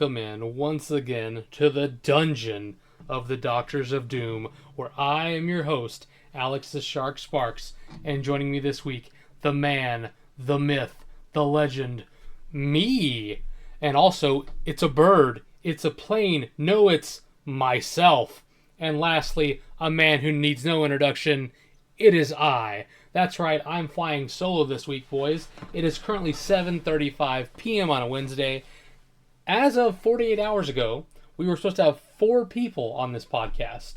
welcome in once again to the dungeon of the Doctors of Doom, where I am your host, Alex the Shark Sparks, and joining me this week, the man, the myth, the legend, me. And also, it's a bird, it's a plane, no, it's myself. And lastly, a man who needs no introduction, it is I. That's right, I'm flying solo this week, boys. It is currently 7:35 p.m. on a Wednesday. As of 48 hours ago, we were supposed to have 4 people on this podcast.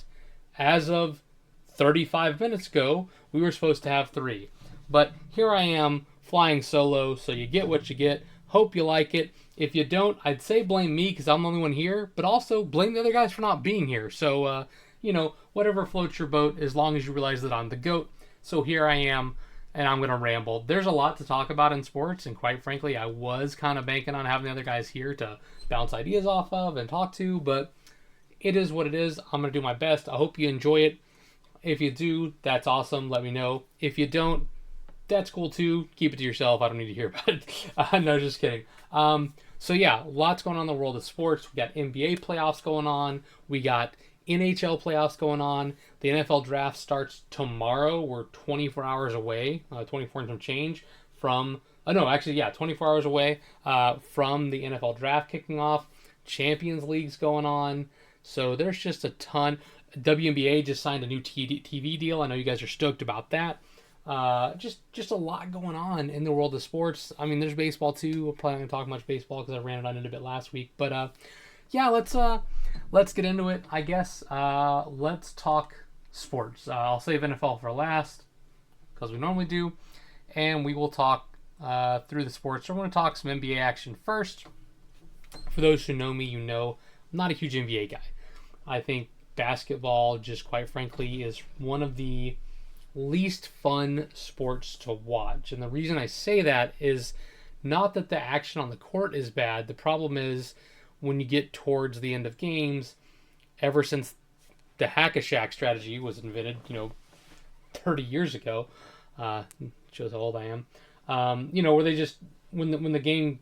As of 35 minutes ago, we were supposed to have 3. But here I am, flying solo, so you get what you get. Hope you like it. If you don't, I'd say blame me because I'm the only one here, but also blame the other guys for not being here. So, whatever floats your boat, as long as you realize that I'm the GOAT. So here I am, and I'm going to ramble. There's a lot to talk about in sports, and quite frankly, I was kind of banking on having the other guys here to bounce ideas off of and talk to, but it is what it is. I'm going to do my best. I hope you enjoy it. If you do, that's awesome. Let me know. If you don't, that's cool too. Keep it to yourself. I don't need to hear about it. No, just kidding. So yeah, lots going on in the world of sports. We got NBA playoffs going on. We got NHL playoffs going on. The NFL draft starts tomorrow. We're 24 hours away, 24 and some change from, 24 hours away from the NFL draft kicking off. Champions League's going on. So there's just a ton. WNBA just signed a new TV deal. I know you guys are stoked about that. Just a lot going on in the world of sports. I mean, there's baseball too. We're probably not going to talk much baseball because I ran it on it a bit last week. But yeah, let's get into it, I guess. Let's talk sports. I'll save NFL for last because we normally do, and we will talk through the sports. So we're going to talk some NBA action first. For those who know me, you know I'm not a huge NBA guy. I think basketball, just quite frankly, is one of the least fun sports to watch. And the reason I say that is not that the action on the court is bad. The problem is when you get towards the end of games, ever since the hack-a-shack strategy was invented, 30 years ago, shows how old I am, where they just, when the game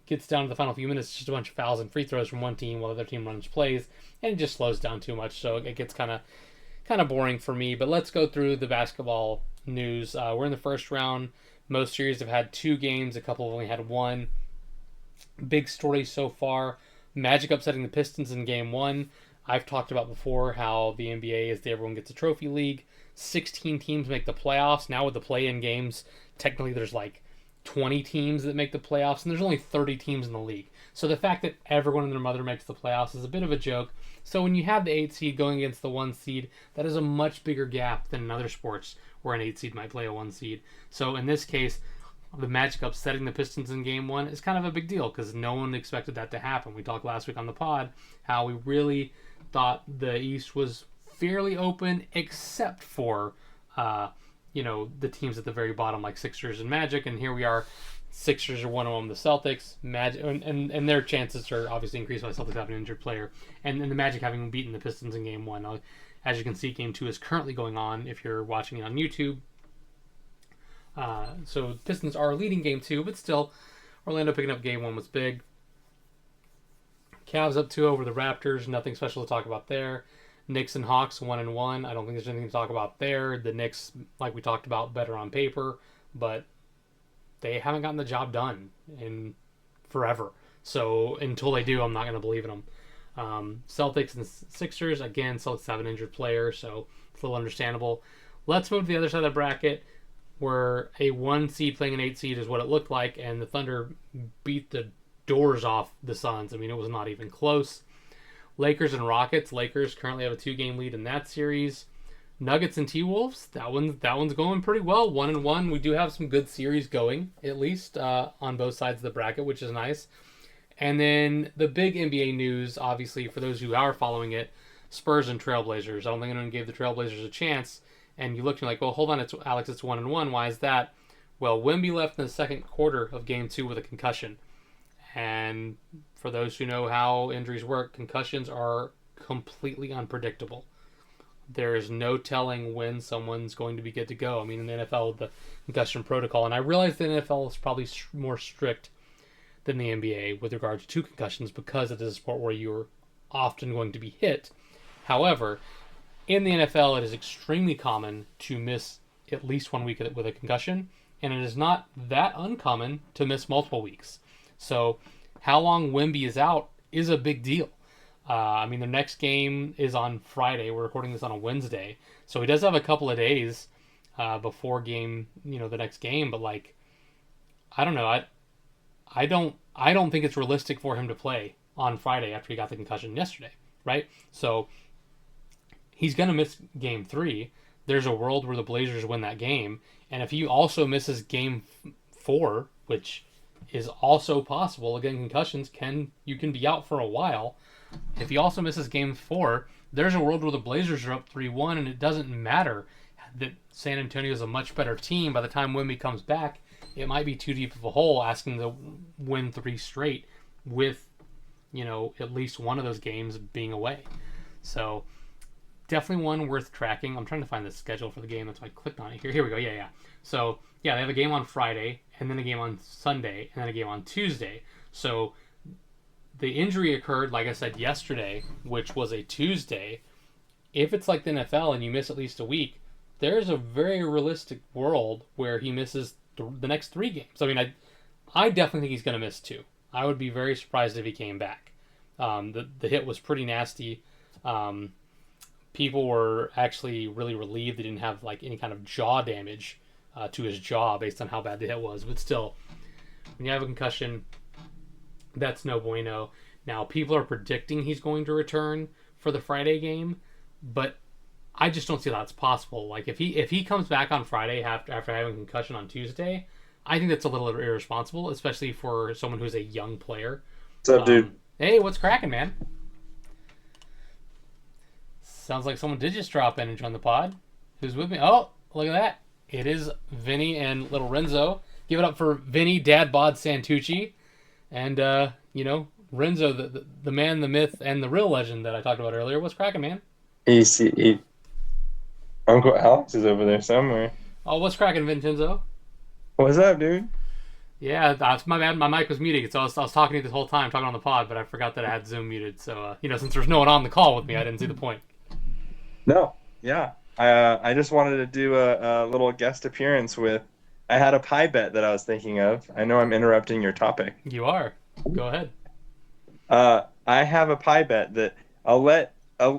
gets down to the final few minutes, it's just a bunch of fouls and free throws from one team while the other team runs plays, and it just slows down too much, so it gets kind of boring for me. But let's go through the basketball news. We're in the first round. Most series have had 2 games. A couple have only had 1. Big story so far. Magic upsetting the Pistons in Game 1. I've talked about before how the NBA is the everyone gets a trophy league. 16 teams make the playoffs. Now with the play-in games, technically there's like 20 teams that make the playoffs, and there's only 30 teams in the league. So the fact that everyone and their mother makes the playoffs is a bit of a joke. So when you have the 8 seed going against the 1 seed, that is a much bigger gap than in other sports where an 8 seed might play a 1 seed. So in this case, the Magic upsetting the Pistons in Game 1 is kind of a big deal because no one expected that to happen. We talked last week on the pod how we really thought the East was fairly open except for, the teams at the very bottom like Sixers and Magic, and here we are. Sixers are one of them, the Celtics, Magic, and their chances are obviously increased by Celtics having an injured player, and the Magic having beaten the Pistons in Game 1. Now, as you can see, Game 2 is currently going on if you're watching it on YouTube. So Pistons are leading Game 2, but still, Orlando picking up Game 1 was big. Cavs up 2 over the Raptors, nothing special to talk about there. Knicks and Hawks 1-1. I don't think there's anything to talk about there. The Knicks, like we talked about, better on paper, but they haven't gotten the job done in forever. So until they do, I'm not going to believe in them. Celtics and Sixers, again, Celtics have an injured player, so it's a little understandable. Let's move to the other side of the bracket, where a 1 seed playing an 8 seed is what it looked like, and the Thunder beat the doors off the Suns. I mean, it was not even close. Lakers and Rockets. Lakers currently have a 2-game lead in that series. Nuggets and T-Wolves. That one's going pretty well. 1-1. We do have some good series going, at least on both sides of the bracket, which is nice. And then the big NBA news, obviously, for those who are following it, Spurs and Trailblazers. I don't think anyone gave the Trailblazers a chance. And you look and you're like, well, hold on, it's 1-1. Why is that? Well, Wemby left in the second quarter of Game 2 with a concussion. And for those who know how injuries work, concussions are completely unpredictable. There is no telling when someone's going to be good to go. I mean, in the NFL, the concussion protocol, and I realize the NFL is probably more strict than the NBA with regards to concussions because it is a sport where you're often going to be hit. However, in the NFL, it is extremely common to miss at least 1 week with a concussion, and it is not that uncommon to miss multiple weeks. So, how long Wemby is out is a big deal. I mean, the next game is on Friday. We're recording this on a Wednesday, so he does have a couple of days before game, the next game. But like, I don't know. I don't think it's realistic for him to play on Friday after he got the concussion yesterday, right? So he's gonna miss game 3. There's a world where the Blazers win that game, and if he also misses game 4, which is also possible, again, concussions you can be out for a while. If he also misses game 4, there's a world where the Blazers are up 3-1, and it doesn't matter that San Antonio is a much better team. By the time Wemby comes back, it might be too deep of a hole asking to win 3 straight with, at least one of those games being away. So definitely one worth tracking. I'm trying to find the schedule for the game. That's why I clicked on it here. Here we go. Yeah. So, they have a game on Friday, and then a game on Sunday, and then a game on Tuesday. So the injury occurred, like I said, yesterday, which was a Tuesday. If it's like the NFL and you miss at least a week, there's a very realistic world where he misses the next 3 games. I mean, I definitely think he's going to miss 2. I would be very surprised if he came back. The hit was pretty nasty. People were actually really relieved they didn't have like any kind of jaw damage to his jaw based on how bad the hit was. But still, when you have a concussion, that's no bueno. Now, people are predicting he's going to return for the Friday game, but I just don't see how that's possible. Like, if he comes back on Friday after having a concussion on Tuesday, I think that's a little irresponsible, especially for someone who's a young player. What's up, dude? Hey, what's cracking, man? Sounds like someone did just drop in and join the pod. Who's with me? Oh, look at that. It is Vinny and little Renzo. Give it up for Vinny, Dad Bod Santucci. And, Renzo, the man, the myth, and the real legend that I talked about earlier. What's cracking, man? Uncle Alex is over there somewhere. Oh, what's cracking, Vincenzo? What's up, dude? Yeah, that's my bad. My mic was muted, so I was talking to you this whole time, talking on the pod, but I forgot that I had Zoom muted. So, since there's no one on the call with me, I didn't see the point. No, yeah. I just wanted to do a little guest appearance with. I had a pie bet that I was thinking of. I know I'm interrupting your topic. You are. Go ahead. I have a pie bet that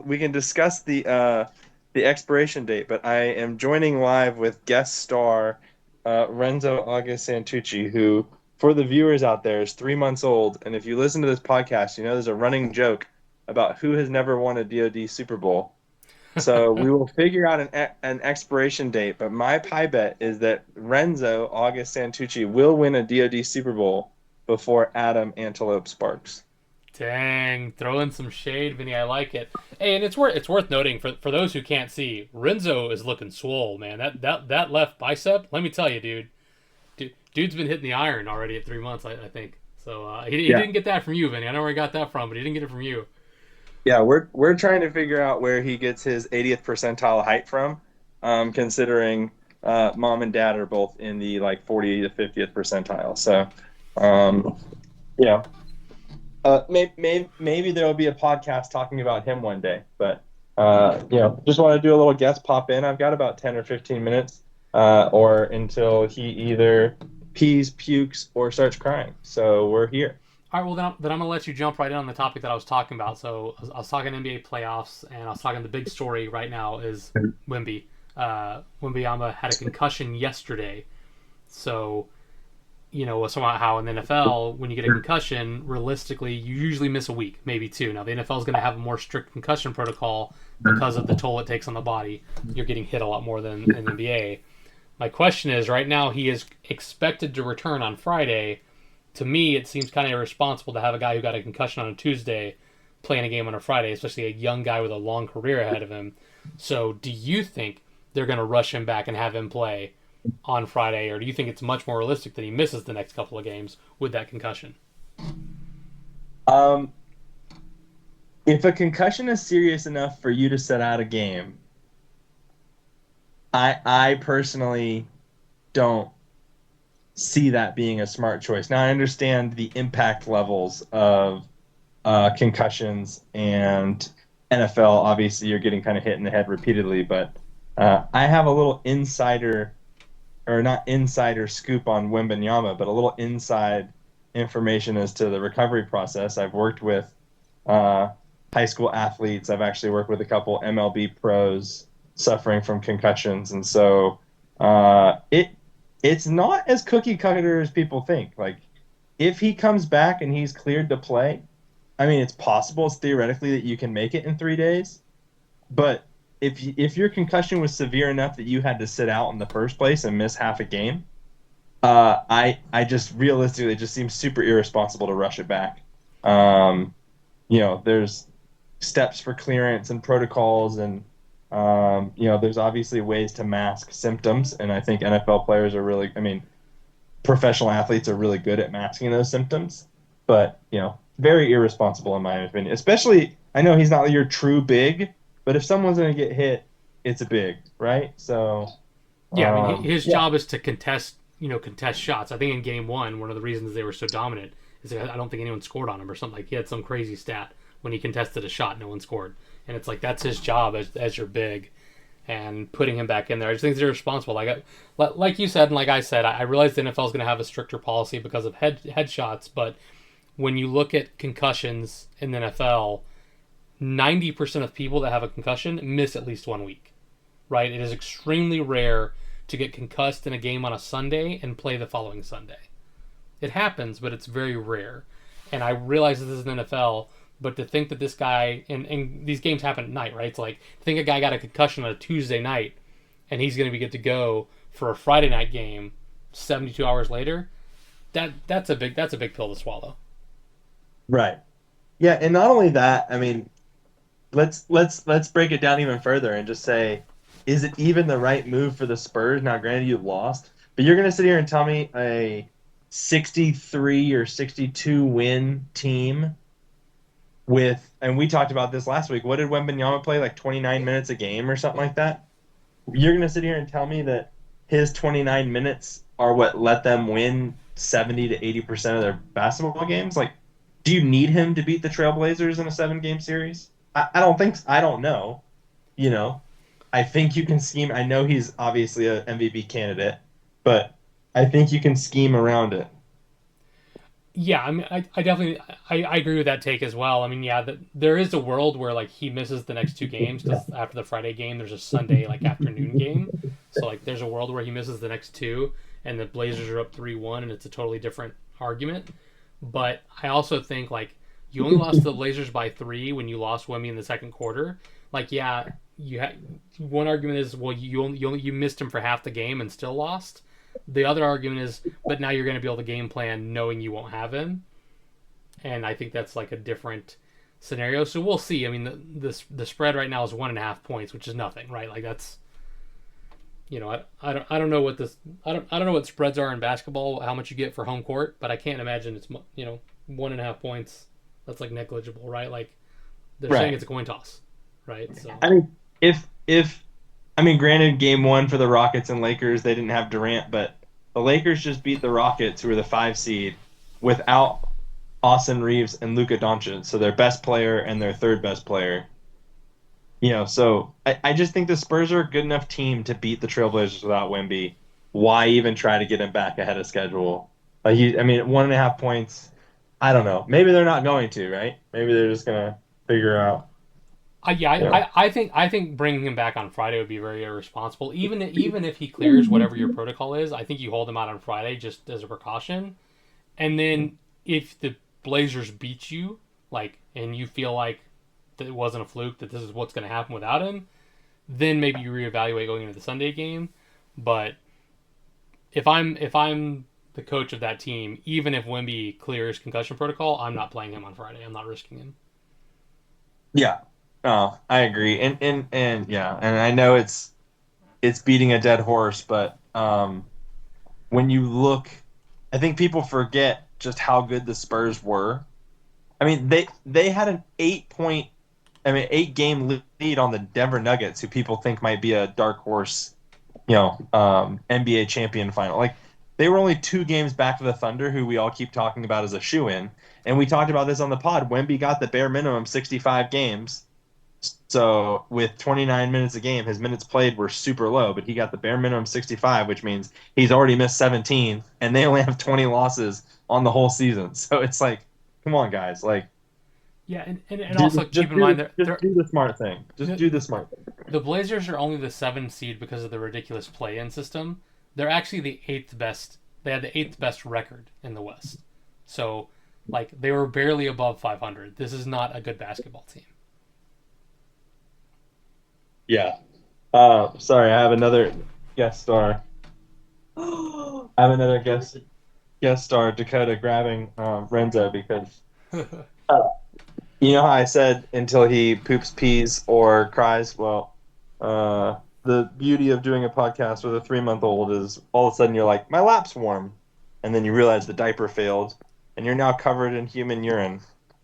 we can discuss the expiration date, but I am joining live with guest star Renzo August Santucci, who, for the viewers out there, is 3 months old. And if you listen to this podcast, there's a running joke about who has never won a DoD Super Bowl. So we will figure out an expiration date. But my pie bet is that Renzo August Santucci will win a DoD Super Bowl before Adam Antelope Sparks. Dang, throw in some shade, Vinny. I like it. Hey, and it's worth noting for those who can't see, Renzo is looking swole, man. That left bicep, let me tell you, dude's been hitting the iron already at 3 months, I think. So he didn't get that from you, Vinny. I know where he got that from, but he didn't get it from you. Yeah, we're trying to figure out where he gets his 80th percentile height from, considering mom and dad are both in the 40 to 50th percentile. So, maybe there will be a podcast talking about him one day. But just want to do a little guest pop in. I've got about 10 or 15 minutes, or until he either pees, pukes, or starts crying. So we're here. All right, well, then I'm going to let you jump right in on the topic that I was talking about. So I was talking NBA playoffs, and I was talking the big story right now is Wemby. Wembanyama had a concussion yesterday. So, about how in the NFL, when you get a concussion, realistically, you usually miss a week, maybe 2. Now, the NFL is going to have a more strict concussion protocol because of the toll it takes on the body. You're getting hit a lot more than in the NBA. My question is, right now, he is expected to return on Friday. To me, it seems kind of irresponsible to have a guy who got a concussion on a Tuesday playing a game on a Friday, especially a young guy with a long career ahead of him. So do you think they're going to rush him back and have him play on Friday, or do you think it's much more realistic that he misses the next couple of games with that concussion? If a concussion is serious enough for you to set out a game, I personally don't see that being a smart choice. Now I understand the impact levels of concussions and NFL. Obviously, you're getting kind of hit in the head repeatedly, but I have a little insider, or not insider scoop on Wembanyama, but a little inside information as to the recovery process. I've worked with uh, high school athletes. I've actually worked with a couple MLB pros suffering from concussions, and so it's not as cookie cutter as people think. Like, if he comes back and he's cleared to play, I mean, it's possible, it's theoretically that you can make it in 3 days, but if your concussion was severe enough that you had to sit out in the first place and miss half a game, I just realistically, it just seems super irresponsible to rush it back. Um, there's steps for clearance and protocols, and there's obviously ways to mask symptoms, and I think NFL players are really, I mean, professional athletes are really good at masking those symptoms, but very irresponsible in my opinion. Especially, I know he's not your true big, but if someone's going to get hit, it's a big, right? So, Yeah, I mean, his yeah, job is to contest shots. I think in game one of the reasons they were so dominant is that I don't think anyone scored on him or something. Like, he had some crazy stat when he contested a shot, no one scored, and it's like that's his job as your big, and putting him back in there, I just think it's irresponsible. Like you said, and like I said, I realize the NFL is going to have a stricter policy because of head shots, but when you look at concussions in the NFL, 90% of people that have a concussion miss at least 1 week, right? It is extremely rare to get concussed in a game on a Sunday and play the following Sunday. It happens, but it's very rare. And I realize this is an NFL, but to think that this guy, and these games happen at night, right? It's like, think a guy got a concussion on a Tuesday night and he's going to be good to go for a Friday night game 72 hours later. That's a big pill to swallow. right. Yeah, and not only that, I mean, let's break it down even further and just say, is it even the right move for the Spurs? Now, granted, you lost, but you're going to sit here and tell me a 63 or 62 win team with, and we talked about this last week. What did Wembanyama play, like 29 minutes a game or something like that? You're going to sit here and tell me that his 29 minutes are what let them win 70 to 80% of their basketball games? Like, do you need him to beat the Trailblazers in a 7 game series? I don't think, I don't know. You know, I think you can scheme. I know he's obviously an MVP candidate, but I think you can scheme around it. Yeah, I mean, I definitely I agree with that take as well. I mean, yeah, there is a world where like he misses the next 2 games because after the Friday game, there's a Sunday like afternoon game. So like, there's a world where he misses the next two, and the Blazers are up 3-1, and it's a totally different argument. But I also think like you only lost to the Blazers by 3 when you lost Wemby in the second quarter. Like, yeah, you had one argument is, well, you missed him for half the game and still lost. The other argument is, but now you're going to be able to game plan knowing you won't have him, and I think that's like a different scenario. So we'll see. I mean, the spread right now is 1.5 points, which is nothing, right? Like, that's, I don't know what this I don't know what spreads are in basketball, how much you get for home court, but I can't imagine it's 1.5 points. That's like negligible, right? Like, they're saying Right. it's a coin toss, right? So I mean, if I mean, granted, game one for the Rockets and Lakers, they didn't have Durant, but the Lakers just beat the Rockets, who were the 5 seed, without Austin Reeves and Luka Doncic, so their best player and their third best player. So I just think the Spurs are a good enough team to beat the Trailblazers without Wemby. Why even try to get him back ahead of schedule? I mean, 1.5 points. I don't know. Maybe they're not going to, right? Maybe they're just gonna figure out. yeah, You know. I think bringing him back on Friday would be very irresponsible. Even if he clears whatever your protocol is, I think you hold him out on Friday just as a precaution. And then if the Blazers beat you, like, and you feel like that it wasn't a fluke, that this is what's going to happen without him, then maybe you reevaluate going into the Sunday game. But if I'm the coach of that team, even if Wemby clears concussion protocol, I'm not playing him on Friday. I'm not risking him. Yeah. Oh, I agree. And yeah, and I know it's beating a dead horse, but when you look, I think people forget just how good the Spurs were. I mean, they had an 8 point, I mean, 8 game lead on the Denver Nuggets, who people think might be a dark horse, NBA champion final. Like, they were only 2 games back of the Thunder, who we all keep talking about as a shoo-in. And we talked about this on the pod. Wemby got the bare minimum 65 games. So with 29 minutes a game, his minutes played were super low, but he got the bare minimum 65, which means he's already missed 17, and they only have 20 losses on the whole season. So it's like, come on, guys, like. Yeah, and also keep in mind just do the smart thing. Just do the smart thing. The Blazers are only the 7th seed because of the ridiculous play-in system. They're actually the 8th best. They had the 8th best record in the West. So, like, they were barely above 500. This is not a good basketball team. Yeah. Sorry, I have another guest star. I have another guest star, Dakota, grabbing Renzo because you know how I said until he poops, pees, or cries? Well, the beauty of doing a podcast with a 3-month-old is all of a sudden you're like, my lap's warm. And then you realize the diaper failed, and you're now covered in human urine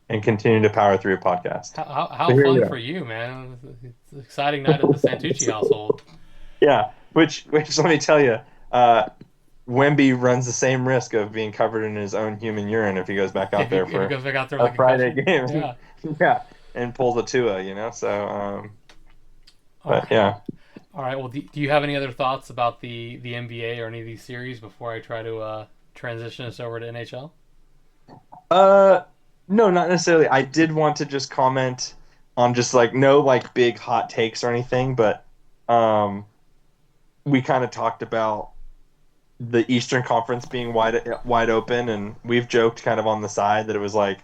and continue to power through a podcast. How fun for you, man. It's an exciting night at the Santucci household. Yeah, which let me tell you, Wemby runs the same risk of being covered in his own human urine if he goes back out there for a Friday game. Yeah. Yeah, and pulls a Tua, you know. So, but Okay. yeah. All right. Well, do you have any other thoughts about the NBA or any of these series before I try to transition us over to NHL? No, not necessarily. I did want to just comment on just like no like big hot takes or anything, but we kind of talked about the Eastern Conference being wide open, and we've joked kind of on the side that it was like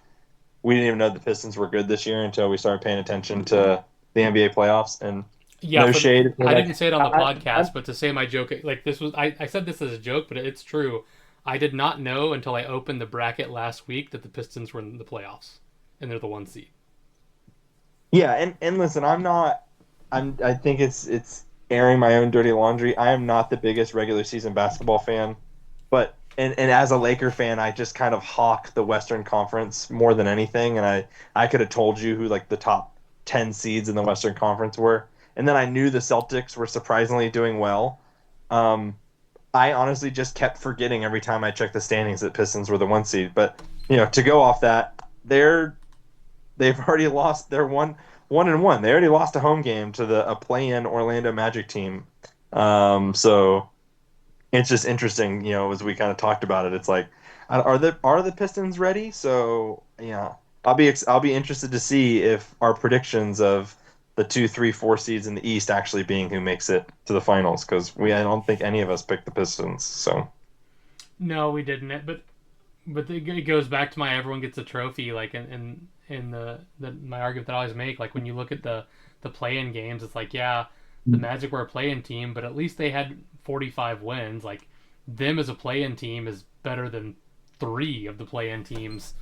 we didn't even know the Pistons were good this year until we started paying attention to the NBA playoffs. And Yeah, no shade. I didn't say it on the podcast, but to say my joke, like this was, I said this as a joke, but it's true. I did not know until I opened the bracket last week that the Pistons were in the playoffs, and they're the 1 seed. Yeah, and listen, I think it's airing my own dirty laundry. I am not the biggest regular season basketball fan, but and as a Laker fan, I just kind of hawk the Western Conference more than anything, and I could have told you who like the top 10 seeds in the Western Conference were. And then I knew the Celtics were surprisingly doing well. I honestly just kept forgetting every time I checked the standings that Pistons were the 1 seed. But to go off that, they've already lost. They're 1-1. They already lost a home game to a play-in Orlando Magic team. So it's just interesting, as we kind of talked about it. It's like, are the Pistons ready? So yeah, I'll be interested to see if our predictions of the 2, 3, 4 seeds in the East actually being who makes it to the finals, because I don't think any of us picked the Pistons. So No, we didn't. But it goes back to my everyone gets a trophy, like in my argument that I always make. Like when you look at the play-in games, it's like, yeah, the Magic were a play-in team, but at least they had 45 wins. Like them as a play-in team is better than 3 of the play-in teams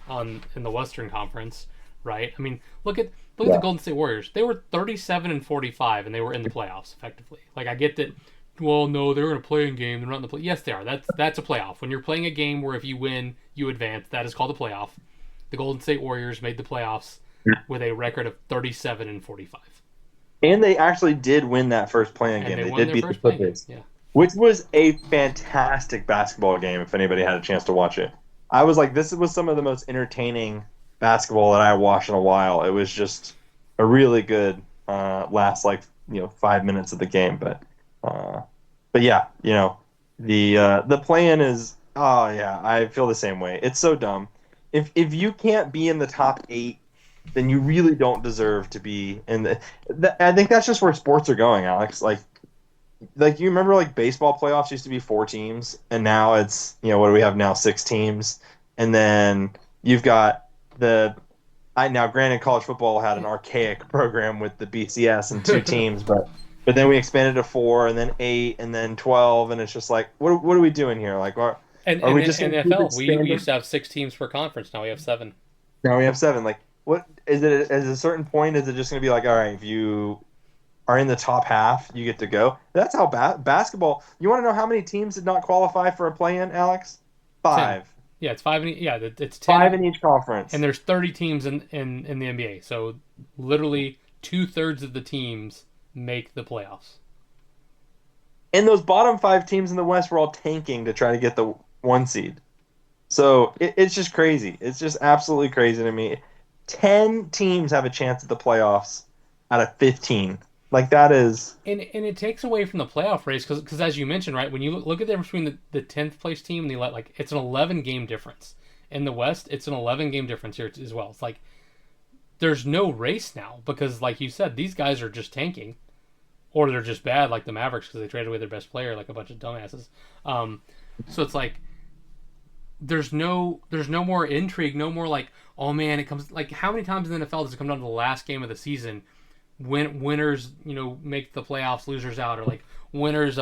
in the Western Conference, right? I mean, look at the Golden State Warriors. They were 37-45, and they were in the playoffs effectively. Like I get that. Well, no, they're in a play-in game. They're not in the play. Yes, they are. That's a playoff. When you're playing a game where if you win, you advance, that is called a playoff. The Golden State Warriors made the playoffs with a record of 37-45. And they actually did win that first play-in game. They did beat the Clippers, which was a fantastic basketball game. If anybody had a chance to watch it, I was like, this was some of the most entertaining basketball that I watched in a while. It was just a really good last 5 minutes of the game, but yeah, the play-in is, oh yeah, I feel the same way. It's so dumb. If you can't be in the top 8, then you really don't deserve to be in I think that's just where sports are going, Alex. Like you remember like baseball playoffs used to be 4 teams, and now it's what do we have now, 6 teams, and then you've got now granted college football had an archaic program with the BCS and 2 teams, but then we expanded to 4, and then 8, and then 12, and it's just like, what are we doing here? Like, are we just in NFL? We used to have 6 teams per conference. Now we have 7. Now we have 7. Like, what is it? At a certain point, is it just going to be like, all right, if you are in the top half, you get to go? That's how basketball. You want to know how many teams did not qualify for a play-in, Alex? 5. 10. Yeah, it's 5. It's 10. 5 in each conference, and there's 30 teams in the NBA. So literally 2/3 of the teams make the playoffs. And those bottom 5 teams in the West were all tanking to try to get the 1 seed. So it's just crazy. It's just absolutely crazy to me. 10 teams have a chance at the playoffs out of 15. Like, that is. And it takes away from the playoff race because as you mentioned, right, when you look at the difference between the 10th place team and the like, it's an 11 game difference. In the West, it's an 11 game difference here as well. It's like there's no race now because, like you said, these guys are just tanking, or they're just bad, like the Mavericks because they traded away their best player, like a bunch of dumbasses. So it's like there's no more intrigue, no more like, oh man, it comes like how many times in the NFL does it come down to the last game of the season? Winners, make the playoffs, losers out, or like winners,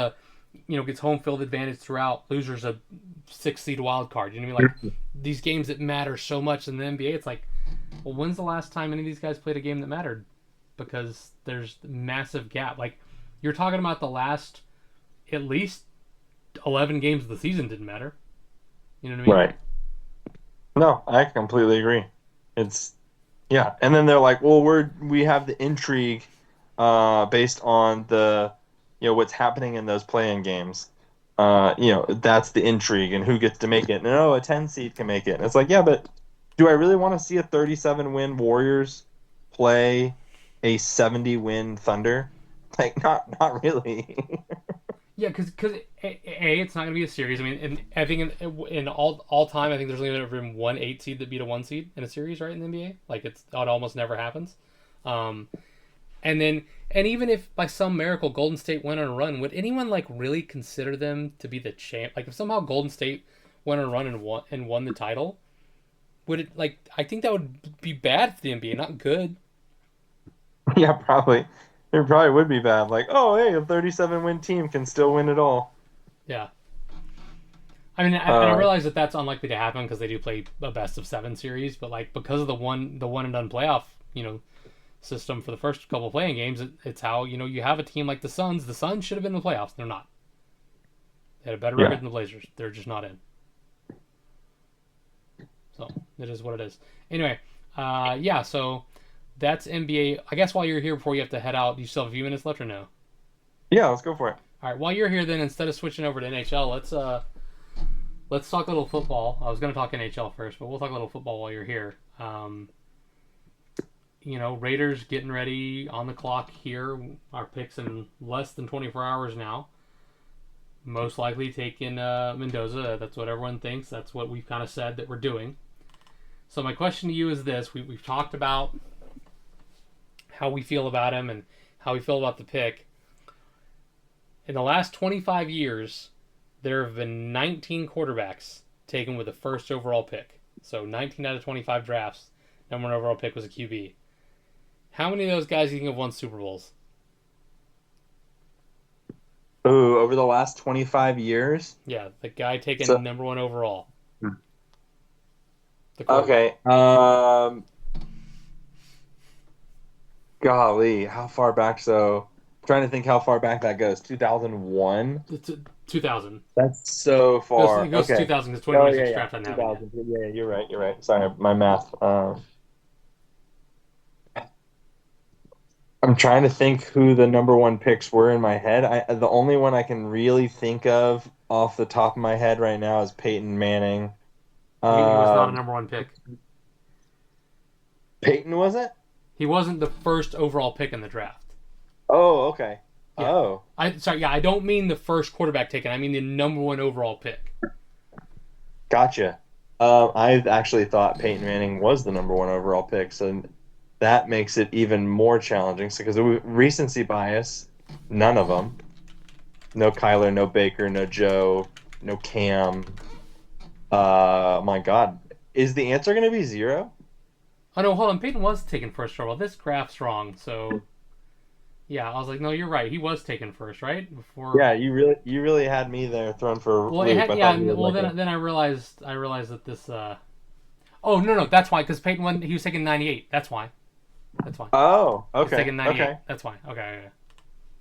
gets home field advantage throughout, losers a 6 seed wild card. You know what I mean? Like these games that matter so much in the NBA, it's like, well, when's the last time any of these guys played a game that mattered? Because there's massive gap. Like you're talking about the last at least 11 games of the season didn't matter. You know what I mean? Right. No, I completely agree. It's Yeah, and then they're like, well, we have the intrigue based on the what's happening in those play-in games. That's the intrigue and who gets to make it. No, a 10 seed can make it. And it's like, yeah, but do I really want to see a 37-win Warriors play a 70-win Thunder? Like, not really. Yeah, because it's not going to be a series. I mean, and I think in all time, I think there's only ever been one 8 seed that beat a 1 seed in a series, right, in the NBA. Like it almost never happens. And even if by some miracle Golden State went on a run, would anyone like really consider them to be the champ? Like if somehow Golden State went on a run and won the title, would it like? I think that would be bad for the NBA, not good. Yeah, probably. It probably would be bad. Like, oh, hey, a 37-win team can still win it all. Yeah. I mean, I realize that that's unlikely to happen because they do play a best of 7 series, but like because of the one and done playoff, system for the first couple of playing games, it's how you have a team like the Suns. The Suns should have been in the playoffs. They're not. They had a better record than the Blazers. They're just not in. So it is what it is. Anyway, so that's NBA. I guess while you're here, before you have to head out, you still have a few minutes left or no? Yeah, let's go for it. All right. While you're here, then instead of switching over to NHL, let's talk a little football. I was going to talk NHL first, but we'll talk a little football while you're here. Raiders getting ready on the clock here. Our picks in less than 24 hours now. Most likely taking Mendoza. That's what everyone thinks. That's what we've kind of said that we're doing. So my question to you is this. We've talked about how we feel about him and how we feel about the pick. In the last 25 years, there have been 19 quarterbacks taken with the first overall pick. So 19 out of 25 drafts, number 1 overall pick was a QB. How many of those guys do you think have won Super Bowls? Ooh, over the last 25 years? Yeah, the guy taken number 1 overall. Okay. Golly, how far back? So, I'm trying to think how far back that goes. 2001? 2000. That's so far. It goes okay. 2000 because 2026 draft hadn't happened yet. Yeah, you're right. Sorry, my math. I'm trying to think who the number 1 picks were in my head. The only one I can really think of off the top of my head right now is Peyton Manning. He was not a number 1 pick. Peyton wasn't? He wasn't the first overall pick in the draft. Oh, okay. Yeah. Oh. I don't mean the first quarterback taken. I mean the number 1 overall pick. Gotcha. I actually thought Peyton Manning was the number 1 overall pick, so that makes it even more challenging. So, because of recency bias, none of them. No Kyler, no Baker, no Joe, no Cam. My God. Is the answer going to be 0? Oh, no, hold on. Peyton was taken first overall. This graph's wrong, so... Yeah, I was like, no, you're right. He was taken first, right? Before. Yeah, you really had me there thrown for. Well, then I realized that this. Oh no, that's why. Because Peyton he was taking 98. That's why. Oh, okay. He was taking 98. Okay. That's why. Okay.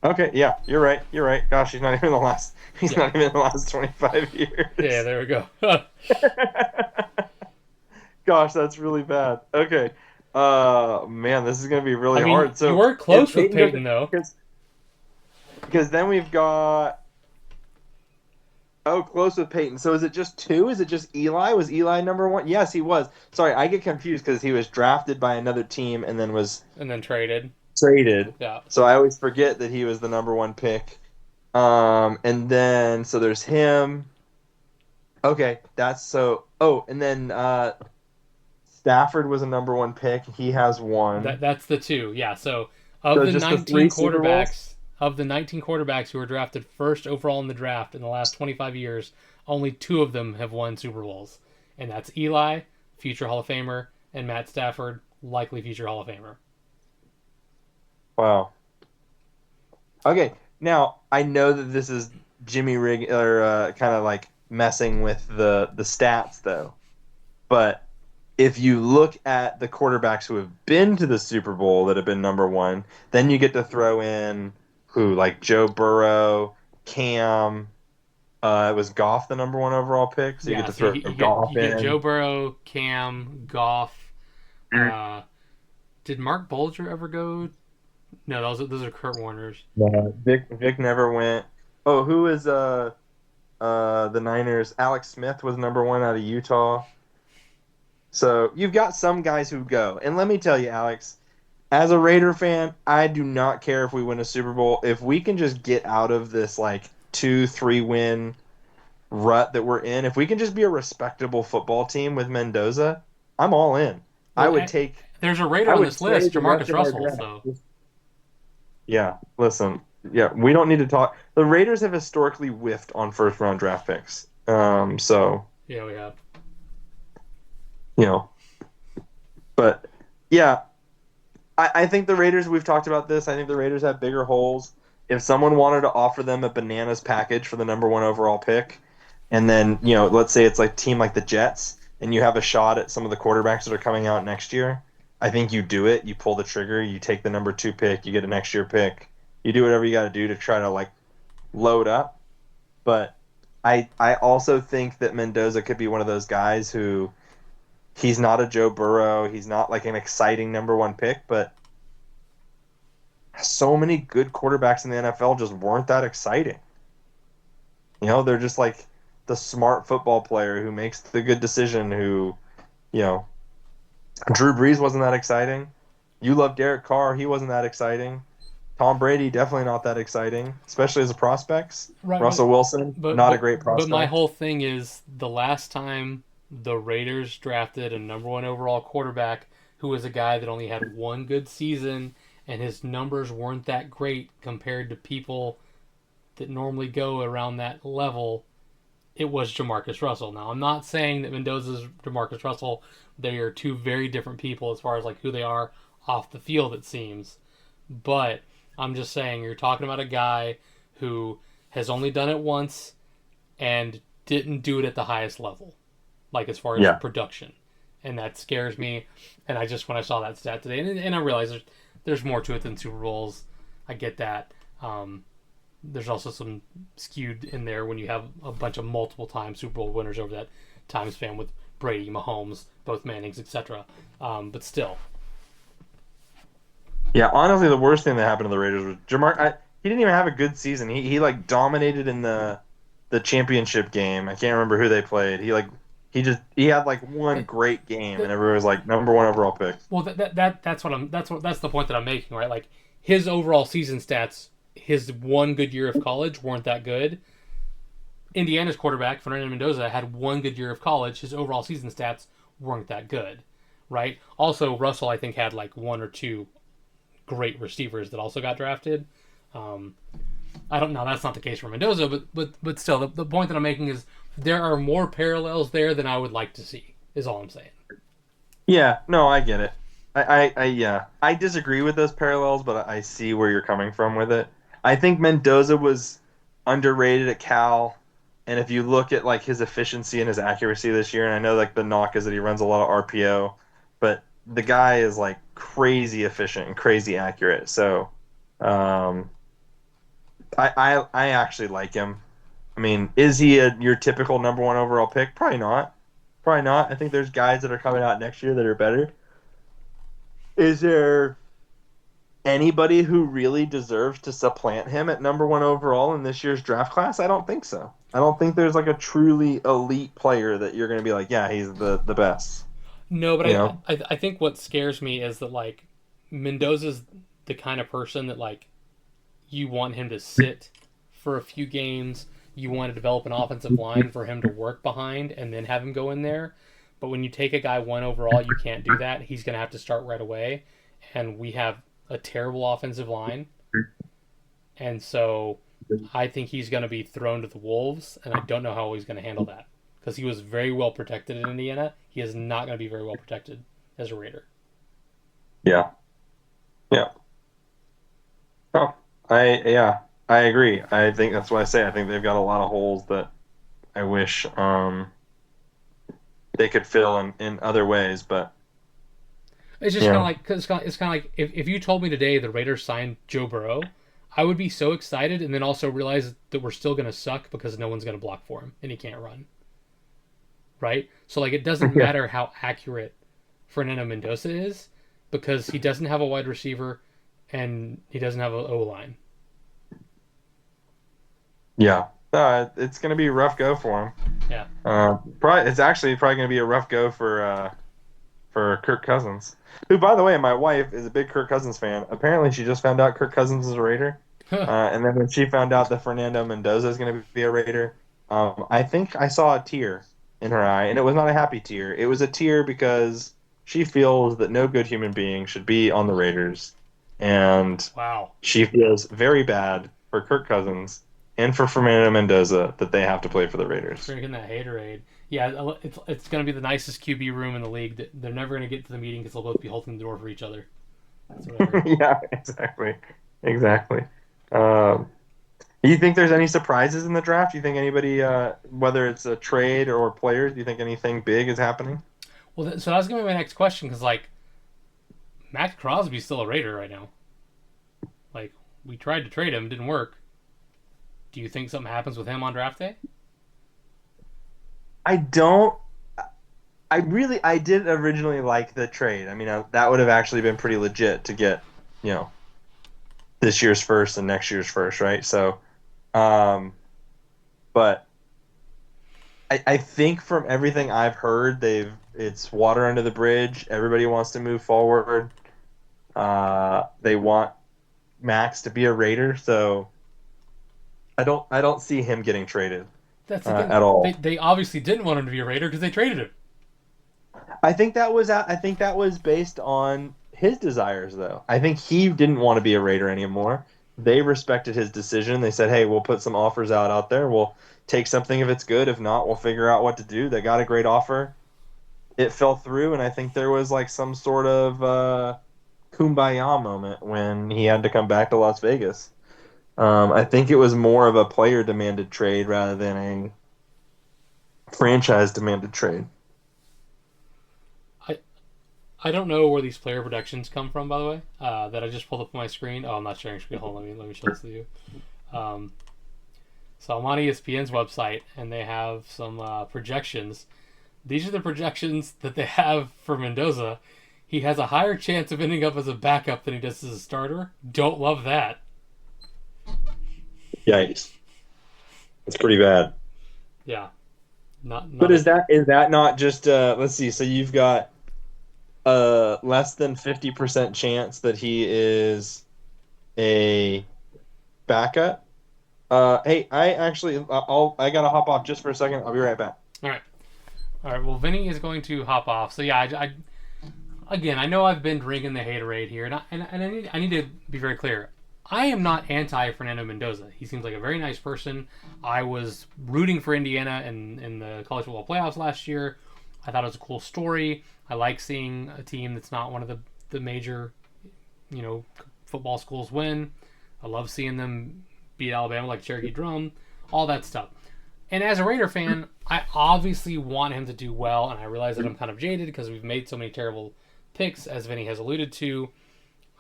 Okay. Yeah, you're right. Gosh, he's not even in the last. He's not even in the last 25 years. Yeah, there we go. Gosh, that's really bad. Okay. Man, this is gonna be really hard. So you were close with Peyton though. Because then we've got Oh, close with Peyton. So is it just two? Is it just Eli? Was Eli number one? Yes, he was. Sorry, I get confused because he was drafted by another team and then was and then traded. traded. Yeah. So I always forget that he was the number one pick. And then so there's him. Okay, that's so. Oh, and then Stafford was a number one pick. He has one. That's the two. Yeah. So So just the three Super Bowls. of the 19 quarterbacks who were drafted first overall in the draft in the last 25 years, only two of them have won Super Bowls, and that's Eli, future Hall of Famer, and Matt Stafford, likely future Hall of Famer. Wow. Okay, now I know that this is Jimmy Rig or kind of like messing with the stats though, but if you look at the quarterbacks who have been to the Super Bowl that have been number one, then you get to throw in who like Joe Burrow, Cam. Was Goff the number one overall pick? So you get Yeah. to So throw Goff you get in. Joe Burrow, Cam, Goff. Uh, did Mark Bulger ever go? No, those are Kurt Warner's. Vic never went. Oh, who is the Niners? Alex Smith was number one out of Utah. So you've got some guys who go. And let me tell you, Alex, as a Raider fan, I do not care if we win a Super Bowl. If we can just get out of this like 2-3 win rut that we're in, if we can just be a respectable football team with Mendoza, I'm all in. I Well, would take there's a Raider I on would this list, trade the rest Jamarcus of our Russell. draft. So Yeah, listen. Yeah, we don't need to talk. The Raiders have historically whiffed on first round draft picks. So, yeah, we have. you know, but yeah, I think the Raiders, we've talked about this. I think the Raiders have bigger holes. If someone wanted to offer them a bananas package for the number one overall pick, and then, let's say it's like a team like the Jets, and you have a shot at some of the quarterbacks that are coming out next year, I think you do it. You pull the trigger, you take the number two pick, you get a next year pick. You do whatever you got to do to try to like load up. But I also think that Mendoza could be one of those guys who he's not a Joe Burrow. He's not like an exciting number one pick, but so many good quarterbacks in the NFL just weren't that exciting. They're just like the smart football player who makes the good decision, who, you know, Drew Brees wasn't that exciting. You love Derek Carr. He wasn't that exciting. Tom Brady, definitely not that exciting, especially as a prospects. Right, Russell Wilson, but not a but great but my prospect. whole thing is the last time the Raiders drafted a number one overall quarterback who was a guy that only had one good season and his numbers weren't that great compared to people that normally go around that level, it was Jamarcus Russell. Now, I'm not saying that Mendoza's Jamarcus Russell. They are two very different people as far as like who they are off the field, it seems. But I'm just saying you're talking about a guy who has only done it once and didn't do it at the highest level, like as far as Yeah. production, and that scares me. And I just when I saw that stat today, and I realized there's more to it than Super Bowls. I get that. There's also some skewed in there when you have a bunch of multiple time Super Bowl winners over that time span with Brady, Mahomes, both Mannings, etc. But still, Yeah, honestly, the worst thing that happened to the Raiders was he didn't even have a good season. He like dominated in the championship game. I can't remember who they played. He had like one great game, and everyone was like number one overall pick. well, that's the point that I'm making, right? Like his overall season stats, his one good year of college weren't that good. Indiana's quarterback Fernando Mendoza had one good year of college. His overall season stats weren't that good, right? Also, Russell I think had like one or two great receivers that also got drafted. Um, I don't know. That's not the case for Mendoza, but still, the point that I'm making is there are more parallels there than I would like to see. Is all I'm saying. Yeah, no, I get it. Yeah, I disagree with those parallels, but I see where you're coming from with it. I think Mendoza was underrated at Cal, and if you look at like his efficiency and his accuracy this year, and I know like the knock is that he runs a lot of RPO, but the guy is like crazy efficient and crazy accurate. So, um, I actually like him. I mean, is he your typical number one overall pick? Probably not. Probably not. I think there's guys that are coming out next year that are better. Is there? anybody who really deserves to supplant him at number one overall in this year's draft class? I don't think so. I don't think there's like a truly elite player that you're going to be like, yeah, he's the best. No, but You know? I think what scares me is that like Mendoza's the kind of person that like you want him to sit for a few games. You want to develop an offensive line for him to work behind and then have him go in there. But when you take a guy one overall, you can't do that. He's going to have to start right away. And we have a terrible offensive line. And so I think he's going to be thrown to the Wolves. And I don't know how he's going to handle that. Because he was very well protected in Indiana. He is not going to be very well protected as a Raider. Yeah. Yeah. Oh, I agree. I think that's what I say. I think they've got a lot of holes that I wish they could fill in other ways, but It's just kind of like, cause it's kind of like if you told me today the Raiders signed Joe Burrow, I would be so excited and then also realize that we're still going to suck because no one's going to block for him and he can't run. Right? So like it doesn't matter how accurate Fernando Mendoza is because he doesn't have a wide receiver and he doesn't have an O-line. Yeah. It's going to be a rough go for him. Yeah. It's actually probably going to be a rough go for Kirk Cousins, who, by the way, my wife is a big Kirk Cousins fan. Apparently, she just found out Kirk Cousins is a Raider. And then when she found out that Fernando Mendoza is going to be a Raider, I think I saw a tear in her eye, and it was not a happy tear. It was a tear because she feels that no good human being should be on the Raiders, and Wow. she feels very bad for Kirk Cousins and for Fernando Mendoza that they have to play for the Raiders. Drinking that haterade. Yeah, it's going to be the nicest QB room in the league. They're never going to get to the meeting because they'll both be holding the door for each other. That's what I heard. Yeah, exactly. Do you think there's any surprises in the draft? Do you think anybody, whether it's a trade or players, do you think anything big is happening? Well, so that's going to be my next question because, like, Max Crosby's still a Raider right now. Like, we tried to trade him, didn't work. Do you think something happens with him on draft day? I don't. I did originally like the trade. I mean, that would have actually been pretty legit to get, this year's first and next year's first, right? So, but I think from everything I've heard, it's water under the bridge. Everybody wants to move forward. They want Max to be a Raider, so I don't see him getting traded. That's the thing. At all. They obviously didn't want him to be a Raider because they traded him. I think that was based on his desires, though. I think he didn't want to be a Raider anymore. They respected his decision. They said, "Hey, we'll put some offers out there. We'll take something if it's good. If not, we'll figure out what to do." They got a great offer. It fell through, and I think there was like some sort of kumbaya moment when he had to come back to Las Vegas. I think it was more of a player demanded trade rather than a franchise demanded trade. I don't know where these player productions come from, by the way, that I just pulled up on my screen. Oh, I'm not sharing screen. Hold on, let me show this to you. So I'm on ESPN's website, and they have some projections. These are the projections that they have for Mendoza. He has a higher chance of ending up as a backup than he does as a starter. Don't love that. Yikes. It's pretty bad. Yeah. Not But is that not just let's see, so you've got less than 50% chance that he is a backup? Hey, I gotta hop off just for a second. I'll be right back. All right. Well, Vinny is going to hop off. So yeah, I know I've been drinking the haterade here, and I need to be very clear. I am not anti Fernando Mendoza. He seems like a very nice person. I was rooting for Indiana in the college football playoffs last year. I thought it was a cool story. I like seeing a team that's not one of the major, football schools win. I love seeing them beat Alabama like Cherokee Drum, all that stuff. And as a Raider fan, I obviously want him to do well, and I realize that I'm kind of jaded because we've made so many terrible picks, as Vinny has alluded to.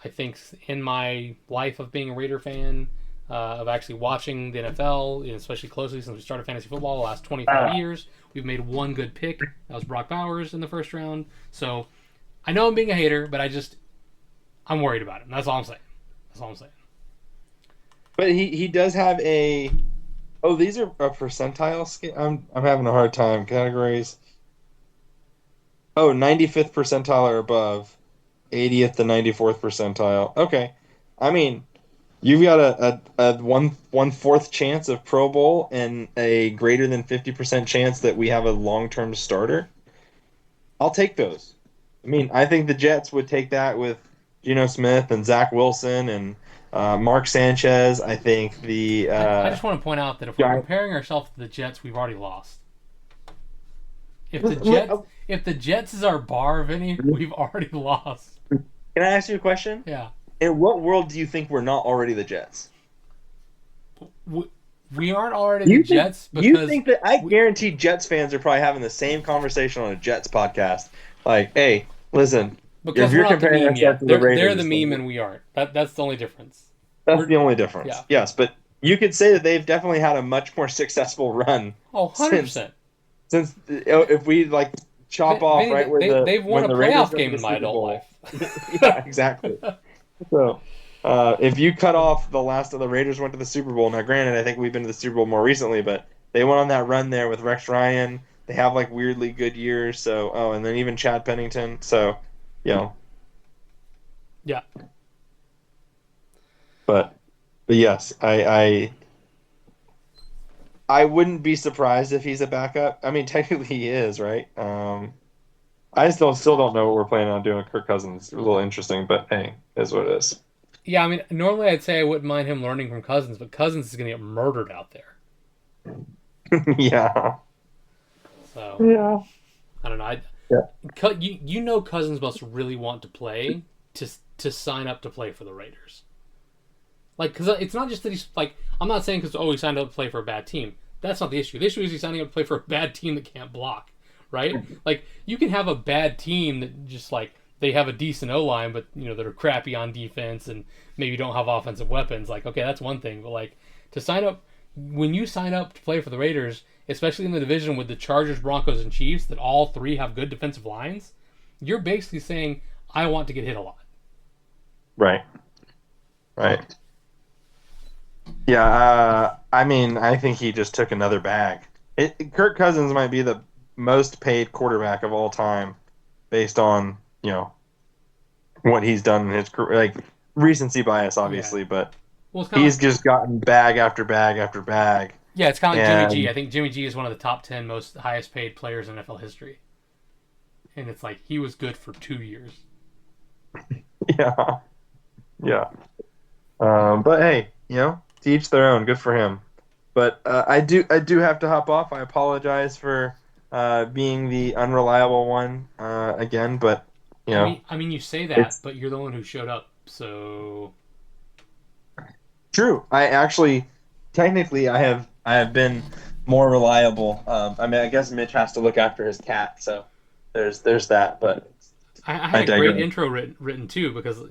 I think in my life of being a Raider fan, of actually watching the NFL, especially closely since we started fantasy football the last 25 years, we've made one good pick. That was Brock Bowers in the first round. So I know I'm being a hater, but I'm worried about him. That's all I'm saying. That's all I'm saying. But he does have a. Oh, these are a percentile scale. I'm having a hard time. Categories. Oh, 95th percentile or above, 80th to 94th percentile. Okay, I mean, you've got a one fourth chance of Pro Bowl and a greater than 50% chance that we have a long-term starter. I'll take those. I mean, I think the Jets would take that with Geno Smith and Zach Wilson and Mark Sanchez. I think the I just want to point out that if we're Giant- comparing ourselves to the Jets, we've already lost. If the Jets is our bar, Vinny, we've already lost. Can I ask you a question? Yeah. In what world do you think we're not already the Jets? We aren't already the Jets because you think that I guarantee Jets fans are probably having the same conversation on a Jets podcast. Like, hey, listen, because if you're we're not the comparing meme ourselves yet. to the They're Raiders, the meme and we aren't. That's the only difference. That's the only difference. Yeah. Yes, but you could say that they've definitely had a much more successful run. Oh, 100%. Since if we like chop off Vinny, right where they've won a playoff game in my adult life. Yeah, exactly. So. If you cut off the last of the Raiders went to the Super Bowl. Now, granted, I think we've been to the Super Bowl more recently, but they went on that run there with Rex Ryan. They have like weirdly good years. So, and then even Chad Pennington. So, Yeah. But yes, I wouldn't be surprised if he's a backup. I mean, technically he is, right? I still don't know what we're planning on doing with Kirk Cousins. It's a little interesting, but hey, it is what it is. Yeah, I mean, normally I'd say I wouldn't mind him learning from Cousins, but Cousins is going to get murdered out there. Yeah. So, yeah. I don't know. You know Cousins must really want to play to sign up to play for the Raiders. Like, because it's not just that he's, like, I'm not saying because, he signed up to play for a bad team. That's not the issue. The issue is he's signing up to play for a bad team that can't block, right? Like, you can have a bad team that just, like, they have a decent O-line, but, that are crappy on defense and maybe don't have offensive weapons. Like, okay, that's one thing. But, like, when you sign up to play for the Raiders, especially in the division with the Chargers, Broncos, and Chiefs, that all three have good defensive lines, you're basically saying, I want to get hit a lot. Right. Yeah, I mean, I think he just took another bag. Kirk Cousins might be the most paid quarterback of all time based on, what he's done in his career. Like, recency bias, obviously, but he's just gotten bag after bag after bag. Yeah, it's kind of like Jimmy G. I think Jimmy G is one of the top 10 most highest paid players in NFL history. And it's like, he was good for 2 years. Yeah. But hey, to each their own. Good for him. But I do have to hop off. I apologize for being the unreliable one again. But I mean, you say that, but you're the one who showed up. So true. I actually, technically, I have been more reliable. I mean, I guess Mitch has to look after his cat, so there's that. But I had a great intro written too, because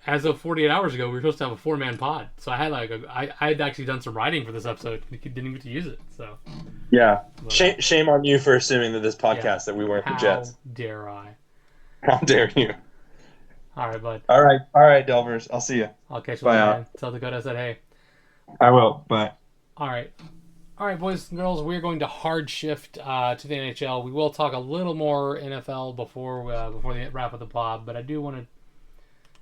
as of 48 hours ago, we were supposed to have a 4-man pod. So I had I had actually done some writing for this episode. We didn't even get to use it. So yeah, shame on you for assuming that this podcast that we weren't the Jets. How dare I? How dare you? All right, bud. All right, Delvers. I'll see you. I'll catch you later, man. Tell Dakota I said hey. I will. Bye. All right, boys and girls. We're going to hard shift to the NHL. We will talk a little more NFL before the wrap up the pod, but I do want to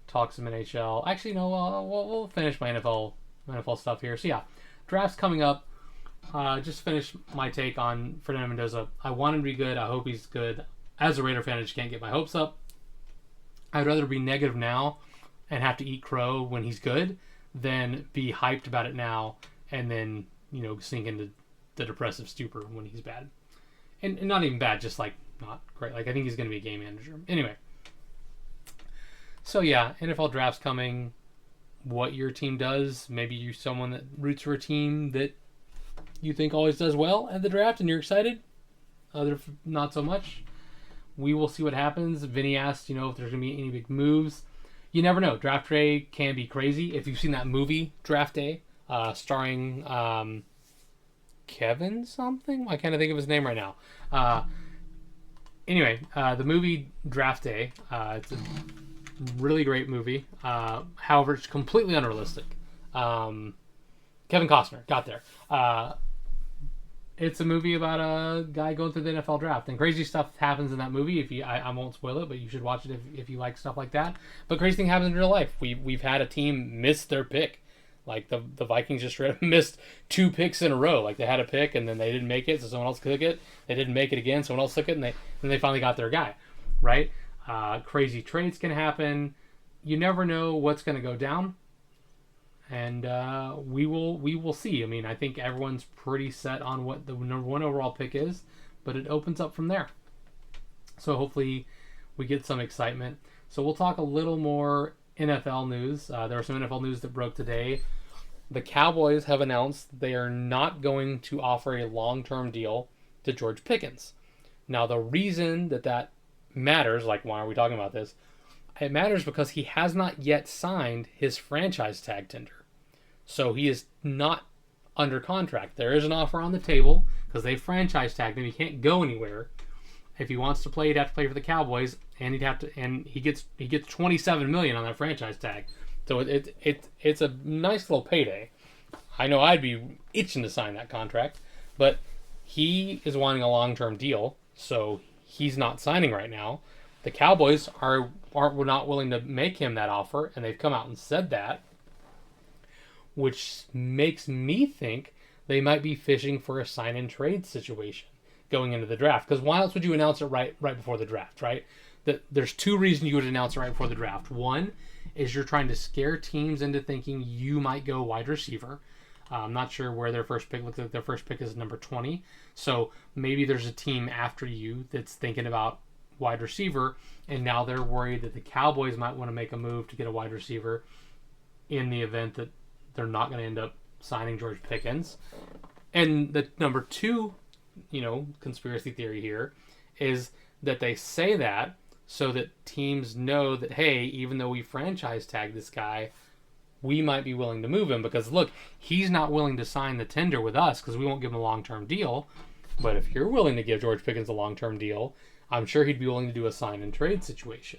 talk some NHL. Actually, no. We'll finish my NFL stuff here. So yeah, draft's coming up. Just finish my take on Fernando Mendoza. I want him to be good. I hope he's good. As a Raider fan, I just can't get my hopes up. I'd rather be negative now and have to eat crow when he's good than be hyped about it now and then sink into the depressive stupor when he's bad. And not even bad, just like not great. Like, I think he's going to be a game manager. Anyway. So yeah, NFL draft's coming. What your team does. Maybe you're someone that roots for a team that you think always does well at the draft and you're excited. Other not so much. We will see what happens. Vinny asked, if there's going to be any big moves. You never know. Draft day can be crazy. If you've seen that movie, Draft Day, starring Kevin something? I can't think of his name right now. Anyway, the movie Draft Day, it's really great movie. However, it's completely unrealistic. Kevin Costner got there. It's a movie about a guy going through the NFL draft, and crazy stuff happens in that movie. If you, I won't spoil it, but you should watch it if you like stuff like that. But crazy thing happens in real life. We've had a team miss their pick, like the Vikings just missed 2 picks in a row. Like they had a pick and then they didn't make it, so someone else took it. They didn't make it again, someone else took it, and they finally got their guy, right? Crazy trades can happen. You never know what's going to go down. And we will see. I mean, I think everyone's pretty set on what the number 1 overall pick is, but it opens up from there. So hopefully we get some excitement. So we'll talk a little more NFL news. There was some NFL news that broke today. The Cowboys have announced they are not going to offer a long-term deal to George Pickens. Now, the reason that matters, like why are we talking about this? It matters because he has not yet signed his franchise tag tender. So he is not under contract. There is an offer on the table because they franchise tagged him. He can't go anywhere. If he wants to play, he'd have to play for the Cowboys, and he gets $27 million on that franchise tag. So it's a nice little payday. I know I'd be itching to sign that contract, but he is wanting a long-term deal, so he's not signing right now. The Cowboys are not willing to make him that offer, and they've come out and said that, which makes me think they might be fishing for a sign-and-trade situation going into the draft. Because why else would you announce it right before the draft, right? There's 2 reasons you would announce it right before the draft. One is you're trying to scare teams into thinking you might go wide receiver. I'm not sure where their first pick looks like. Their first pick is number 20. So maybe there's a team after you that's thinking about wide receiver, and now they're worried that the Cowboys might want to make a move to get a wide receiver in the event that they're not going to end up signing George Pickens. And the number 2, conspiracy theory here is that they say that so that teams know that, hey, even though we franchise tag this guy, we might be willing to move him because, look, he's not willing to sign the tender with us because we won't give him a long-term deal. But if you're willing to give George Pickens a long-term deal, I'm sure he'd be willing to do a sign-and-trade situation,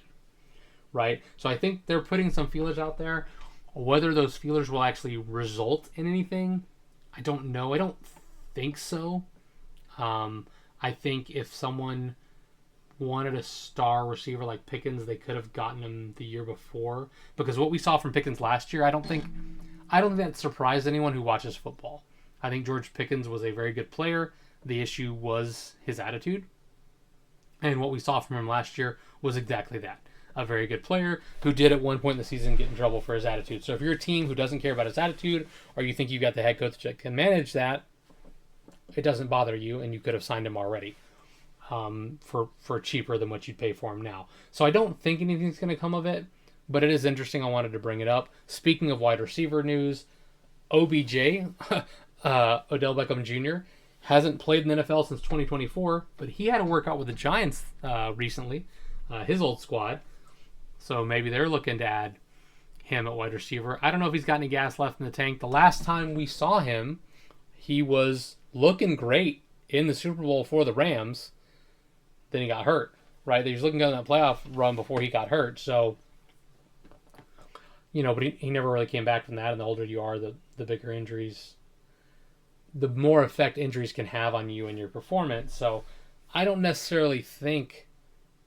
right? So I think they're putting some feelers out there. Whether those feelers will actually result in anything, I don't know. I don't think so. I think if someone wanted a star receiver like Pickens, they could have gotten him the year before. Because what we saw from Pickens last year, I don't think that surprised anyone who watches football. I think George Pickens was a very good player. The issue was his attitude. And what we saw from him last year was exactly that. A very good player who did at one point in the season get in trouble for his attitude. So if you're a team who doesn't care about his attitude, or you think you've got the head coach that can manage that, it doesn't bother you, and you could have signed him already for cheaper than what you'd pay for him now. So I don't think anything's going to come of it, but it is interesting. I wanted to bring it up. Speaking of wide receiver news, OBJ, Odell Beckham Jr., hasn't played in the NFL since 2024, but he had a workout with the Giants recently, his old squad. So maybe they're looking to add him at wide receiver. I don't know if he's got any gas left in the tank. The last time we saw him, he was looking great in the Super Bowl for the Rams. Then he got hurt, right? He was looking good in that playoff run before he got hurt. So, but he never really came back from that. And the older you are, the bigger injuries, the more effect injuries can have on you and your performance. So I don't necessarily think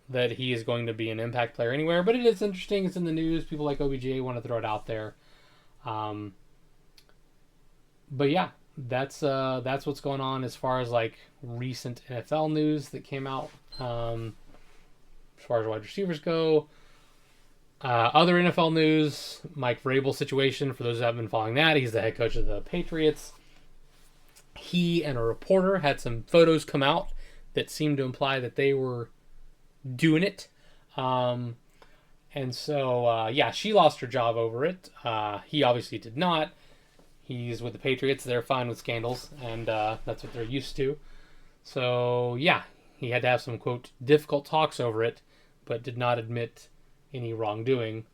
that he is going to be an impact player anywhere, but it is interesting. It's in the news. People like OBJ want to throw it out there. But yeah, that's what's going on as far as like recent NFL news that came out. As far as wide receivers go, other NFL news, Mike Vrabel situation. For those who haven't been following that, he's the head coach of the Patriots. He and a reporter had some photos come out that seemed to imply that they were doing it. And so, she lost her job over it. He obviously did not. He's with the Patriots. They're fine with scandals, and that's what they're used to. So, he had to have some, quote, difficult talks over it, but did not admit any wrongdoing.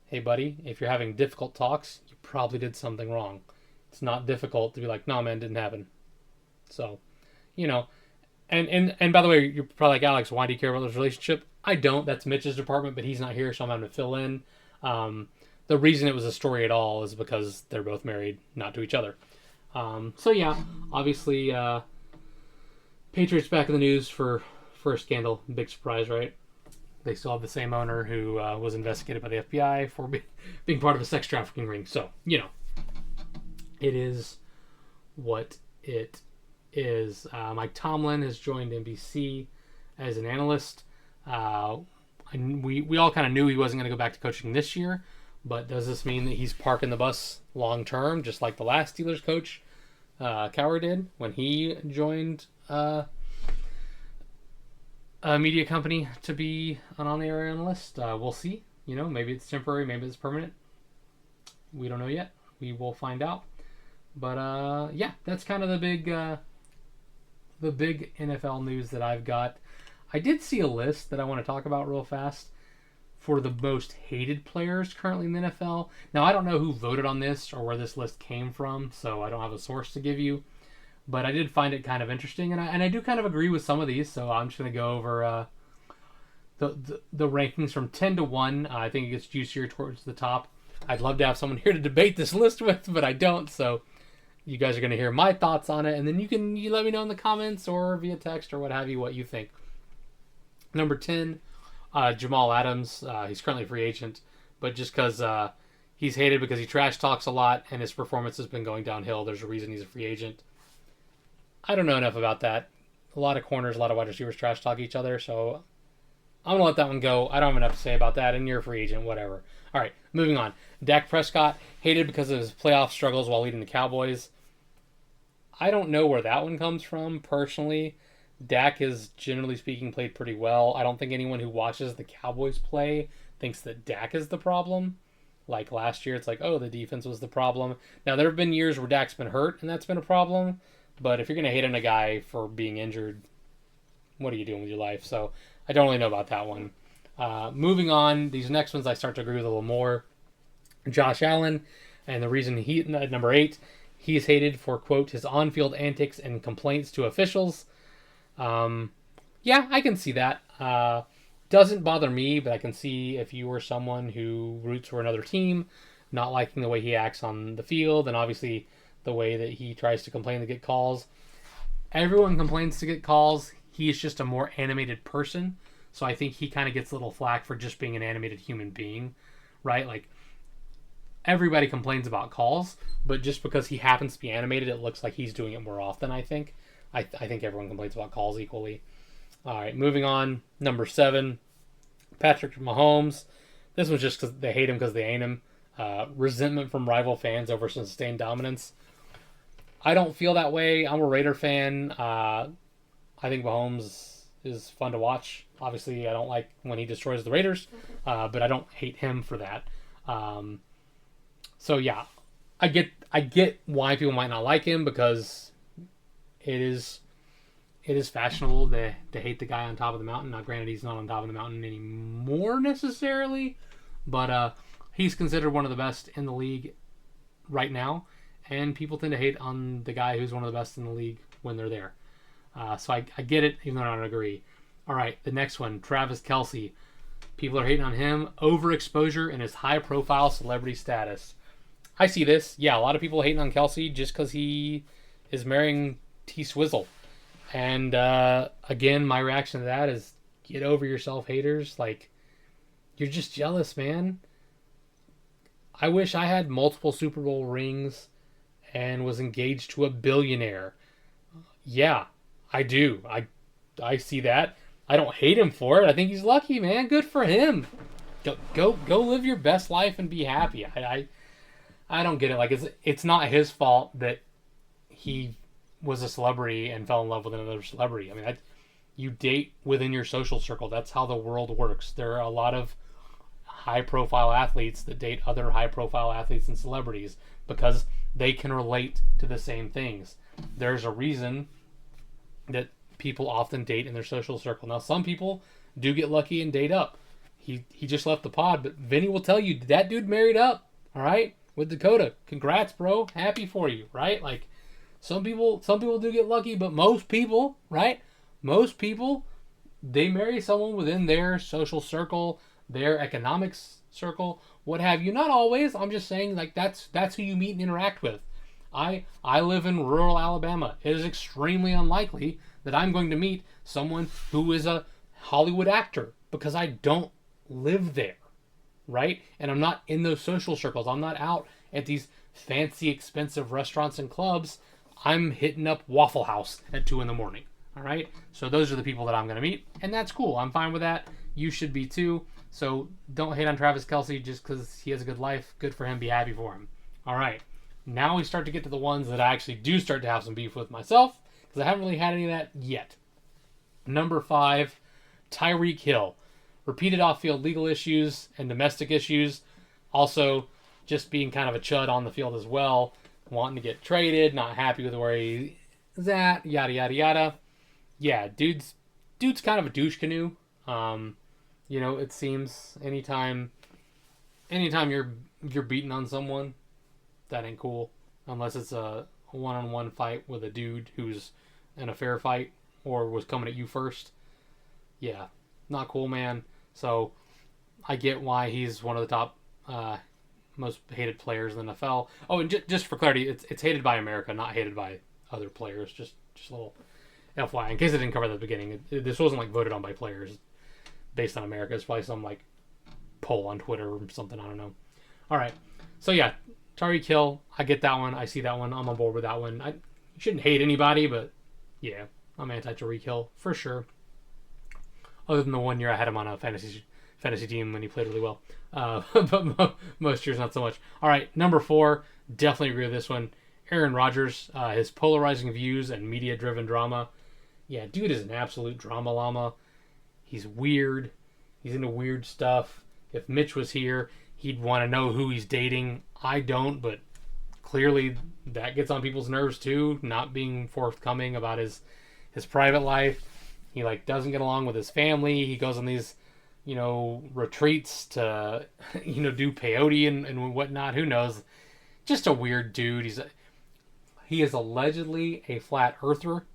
Hey, buddy, if you're having difficult talks, you probably did something wrong. It's not difficult to be like, no, man, it didn't happen. So, And by the way, you're probably like, Alex, why do you care about this relationship? I don't. That's Mitch's department, but he's not here, so I'm having to fill in. The reason it was a story at all is because they're both married, not to each other. So yeah, obviously, Patriots back in the news for a scandal. Big surprise, right? They still have the same owner who was investigated by the FBI for being part of a sex trafficking ring. So, it is what it is. Mike Tomlin has joined NBC as an analyst. And we all kind of knew he wasn't going to go back to coaching this year, but does this mean that he's parking the bus long term, just like the last Steelers coach, Cowher, did when he joined a media company to be an on-air analyst? We'll see. Maybe it's temporary, maybe it's permanent. We don't know yet. We will find out. But yeah, that's kind of the big NFL news that I've got. I did see a list that I want to talk about real fast for the most hated players currently in the NFL. Now, I don't know who voted on this or where this list came from, so I don't have a source to give you. But I did find it kind of interesting, and I do kind of agree with some of these, so I'm just going to go over the rankings from 10 to 1. I think it gets juicier towards the top. I'd love to have someone here to debate this list with, but I don't, so you guys are going to hear my thoughts on it, and then you let me know in the comments or via text or what have you what you think. Number 10, Jamal Adams. He's currently a free agent, but just because he's hated because he trash talks a lot and his performance has been going downhill, there's a reason he's a free agent. I don't know enough about that. A lot of corners, a lot of wide receivers trash talk each other, so I'm going to let that one go. I don't have enough to say about that, and you're a free agent, whatever. All right, moving on. Dak Prescott, hated because of his playoff struggles while leading the Cowboys. I don't know where that one comes from, personally. Dak has, generally speaking, played pretty well. I don't think anyone who watches the Cowboys play thinks that Dak is the problem. Like last year, it's like, oh, the defense was the problem. Now, there have been years where Dak's been hurt, and that's been a problem. But if you're going to hate on a guy for being injured, what are you doing with your life? So I don't really know about that one. Moving on, these next ones I start to agree with a little more. Josh Allen, and the reason he, at number 8, he's hated for, quote, his on-field antics and complaints to officials. Yeah, I can see that. Doesn't bother me, but I can see if you were someone who roots for another team, not liking the way he acts on the field, and obviously the way that he tries to complain to get calls. Everyone complains to get calls. He's just a more animated person, so I think he kind of gets a little flack for just being an animated human being, right? Like, everybody complains about calls, but just because he happens to be animated, it looks like he's doing it more often, I think. I think everyone complains about calls equally. All right, moving on. Number 7, Patrick Mahomes. This was just because they hate him because they ain't him. Resentment from rival fans over sustained dominance. I don't feel that way. I'm a Raider fan. I think Mahomes is fun to watch. Obviously, I don't like when he destroys the Raiders, but I don't hate him for that. So yeah, I get why people might not like him because it is fashionable to hate the guy on top of the mountain. Now, granted, he's not on top of the mountain anymore necessarily, but he's considered one of the best in the league right now, and people tend to hate on the guy who's one of the best in the league when they're there. So I get it, even though I don't agree. All right, the next one, Travis Kelce. People are hating on him. Overexposure and his high-profile celebrity status. I see this. Yeah, a lot of people hating on Kelce just because he is marrying T-Swizzle. And again, my reaction to that is get over yourself, haters. Like, you're just jealous, man. I wish I had multiple Super Bowl rings and was engaged to a billionaire. Yeah, I do. I see that. I don't hate him for it. I think he's lucky, man. Good for him. Go live your best life and be happy. I don't get it. Like, it's not his fault that he was a celebrity and fell in love with another celebrity. I mean, you date within your social circle. That's how the world works. There are a lot of high-profile athletes that date other high-profile athletes and celebrities because they can relate to the same things. There's a reason that people often date in their social circle. Now, some people do get lucky and date up. He just left the pod, but Vinny will tell you that dude married up, all right, with Dakota. Congrats, bro. Happy for you, right? Like, some people do get lucky, but most people, right? Most people, they marry someone within their social circle, their economics circle, what have you. Not always. I'm just saying, like, that's who you meet and interact with. I live in rural Alabama. It is extremely unlikely that I'm going to meet someone who is a Hollywood actor because I don't live there, right? And I'm not in those social circles. I'm not out at these fancy, expensive restaurants and clubs. I'm hitting up Waffle House at 2 in the morning. All right. So those are the people that I'm going to meet, and that's cool. I'm fine with that. You should be too. So don't hate on Travis Kelce just because he has a good life. Good for him. Be happy for him. All right. Now we start to get to the ones that I actually do start to have some beef with myself because I haven't really had any of that yet. Number 5, Tyreek Hill. Repeated off-field legal issues and domestic issues. Also, just being kind of a chud on the field as well. Wanting to get traded, not happy with where he's at, yada, yada, yada. Yeah, dude's kind of a douche canoe. It seems anytime you're beating on someone, that ain't cool. Unless it's a one-on-one fight with a dude who's in a fair fight or was coming at you first. Yeah, not cool, man. So I get why he's one of the top most hated players in the NFL. Oh, and just for clarity, it's hated by America, not hated by other players. Just a little FYI, in case I didn't cover that at the beginning. This wasn't like voted on by players based on America. It's probably some like poll on Twitter or something. I don't know. All right. So yeah, Tyreek Hill. I get that one. I see that one. I'm on board with that one. I shouldn't hate anybody, but yeah, I'm anti Tyreek Hill for sure. Other than the 1 year I had him on a fantasy team when he played really well. But most years not so much. All right, number 4. Definitely agree with this one. Aaron Rodgers. His polarizing views and media-driven drama. Yeah, dude is an absolute drama llama. He's weird. He's into weird stuff. If Mitch was here, he'd want to know who he's dating. I don't, but clearly that gets on people's nerves too, not being forthcoming about his private life. He doesn't get along with his family. He goes on these, retreats to, do peyote and whatnot. Who knows? Just a weird dude. He is allegedly a flat earther.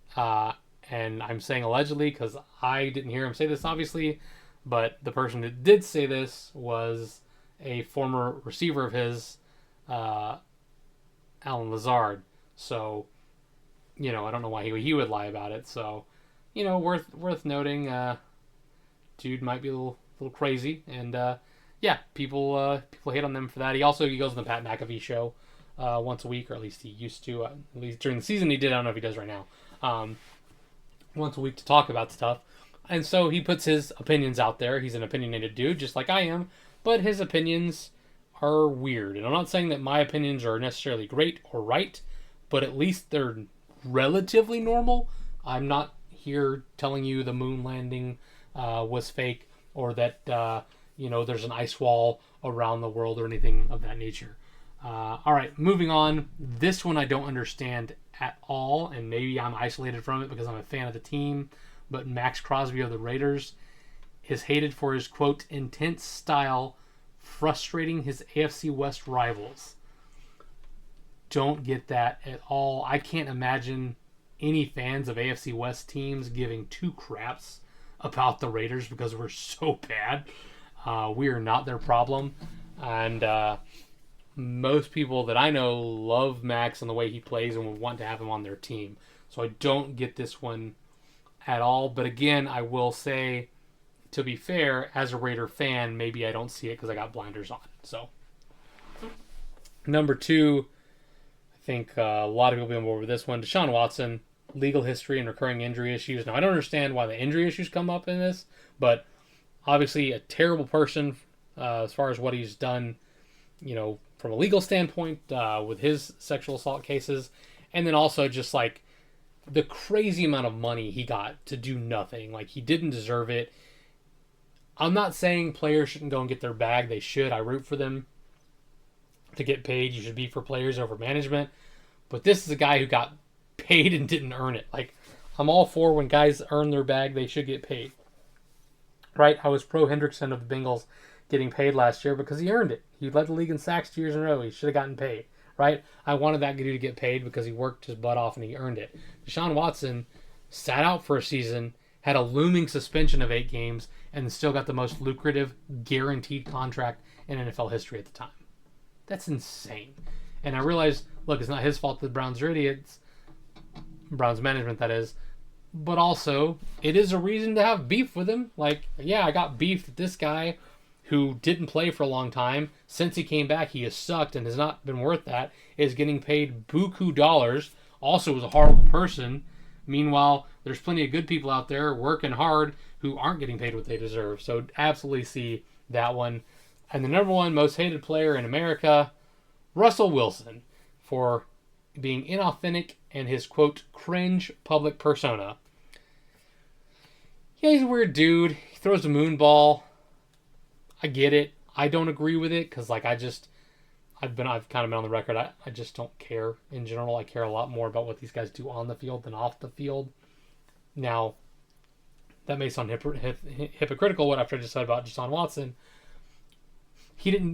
And I'm saying allegedly because I didn't hear him say this, obviously. But the person that did say this was a former receiver of his, Alan Lazard. So, I don't know why he would lie about it. So, worth noting. Dude might be a little crazy, and yeah, people hate on them for that. He goes on the Pat McAfee show once a week, or at least he used to. At least during the season he did. I don't know if he does right now. Once a week to talk about stuff, and so he puts his opinions out there. He's an opinionated dude, just like I am, but his opinions are weird. And I'm not saying that my opinions are necessarily great or right, but at least they're relatively normal. I'm not here telling you the moon landing was fake or that there's an ice wall around the world or anything of that nature. All right, moving on. This one I don't understand at all, and maybe I'm isolated from it because I'm a fan of the team, but Max Crosby of the Raiders is hated for his, quote, intense style, frustrating his AFC West rivals. Don't get that at all. I can't imagine any fans of AFC West teams giving two craps about the Raiders because we're so bad. We are not their problem. And most people that I know love Max and the way he plays and would want to have him on their team. So I don't get this one at all. But again, I will say, to be fair, as a Raider fan, maybe I don't see it because I got blinders on. So, number 2, I think a lot of people will be on board with this one. Deshaun Watson, legal history and recurring injury issues. Now, I don't understand why the injury issues come up in this, but obviously a terrible person as far as what he's done, from a legal standpoint with his sexual assault cases, and then also just the crazy amount of money he got to do nothing. He didn't deserve it. I'm not saying players shouldn't go and get their bag. They should. I root for them to get paid. You should be for players over management. But this is a guy who got paid and didn't earn it. I'm all for when guys earn their bag, they should get paid. Right? I was pro Hendrickson of the Bengals getting paid last year because he earned it. He led the league in sacks 2 years in a row. He should have gotten paid. Right? I wanted that dude to get paid because he worked his butt off and he earned it. Deshaun Watson sat out for a season, had a looming suspension of 8 games, and still got the most lucrative guaranteed contract in NFL history at the time. That's insane. And I realized, look, it's not his fault that the Browns are idiots. Browns management, that is. But also, it is a reason to have beef with him. Like, yeah, I got beef with this guy who didn't play for a long time. Since he came back, he has sucked and has not been worth that. Is getting paid buku dollars. Also was a horrible person. Meanwhile, there's plenty of good people out there working hard who aren't getting paid what they deserve. So absolutely see that one. And the number one most hated player in America, Russell Wilson, for being inauthentic and his, quote, cringe public persona. Yeah, he's a weird dude. He throws a moon ball. I get it. I don't agree with it because, like, I've kind of been on the record. I just don't care in general. I care a lot more about what these guys do on the field than off the field. Now, that may sound hypocritical, what after I just said about Deshaun Watson.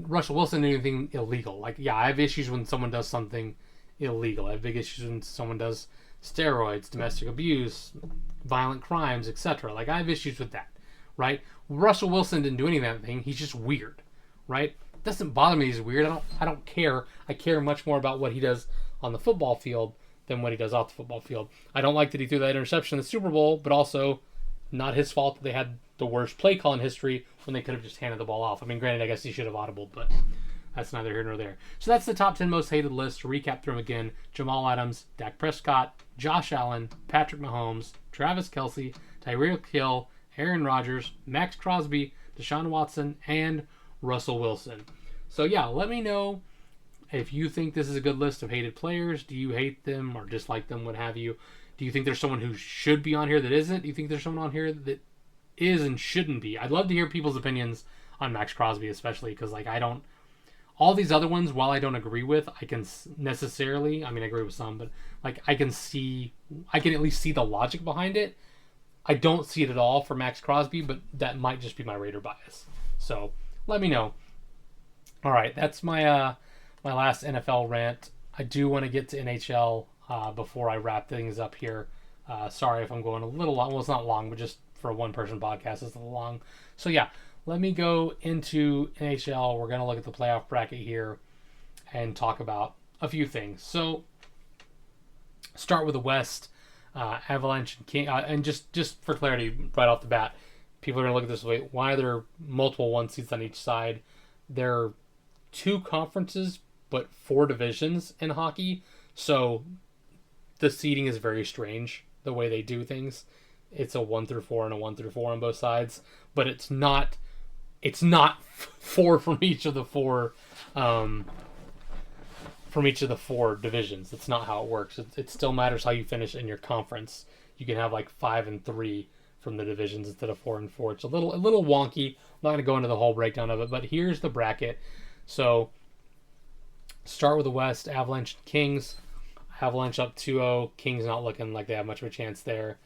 Russell Wilson did anything illegal. Like, yeah, I have issues when someone does something illegal. I have big issues when someone does steroids, domestic abuse, violent crimes, etc. Like, I have issues with that, right? Russell Wilson didn't do any of that thing. He's just weird, right? It doesn't bother me he's weird. I don't care. I care much more about what he does on the football field than what he does off the football field. I don't like that he threw that interception in the Super Bowl, but also not his fault that they had the worst play call in history when they could have just handed the ball off. I mean, granted, I guess he should have audibled, but that's neither here nor there. So that's the top 10 most hated list. To recap through them again: Jamal Adams, Dak Prescott, Josh Allen, Patrick Mahomes, Travis Kelce, Tyreek Hill, Aaron Rodgers, Max Crosby, Deshaun Watson, and Russell Wilson. So yeah, let me know if you think this is a good list of hated players. Do you hate them or dislike them, what have you? Do you think there's someone who should be on here that isn't? Do you think there's someone on here that is and shouldn't be? I'd love to hear people's opinions on Max Crosby, especially because, like, all these other ones, while I don't agree with, I can necessarily, I mean, I agree with some, but, like, I can at least see the logic behind it. I don't see it at all for Max Crosby, but that might just be my Raider bias. So let me know. All right, that's my my last NFL rant. I do want to get to NHL before I wrap things up here. Sorry if I'm going a little long. Well, it's not long, but just for a one-person podcast, it's a little long. So yeah, let me go into NHL. We're going to look at the playoff bracket here and talk about a few things. So start with the West. Avalanche and King, and just for clarity, right off the bat, people are going to look at this way. Why are there multiple 1 seats on each side? There are 2 conferences, but 4 divisions in hockey. So the seeding is very strange, the way they do things. It's a 1 through 4 and a 1 through 4 on both sides, but it's not 4 from each of the 4 divisions. That's not how it works. It still matters how you finish in your conference. You can have like 5 and 3 from the divisions instead of 4 and 4. It's a little wonky. I'm not going to go into the whole breakdown of it, but here's the bracket. So start with the West: Avalanche and Kings. Avalanche up 2-0. Kings not looking like they have much of a chance there.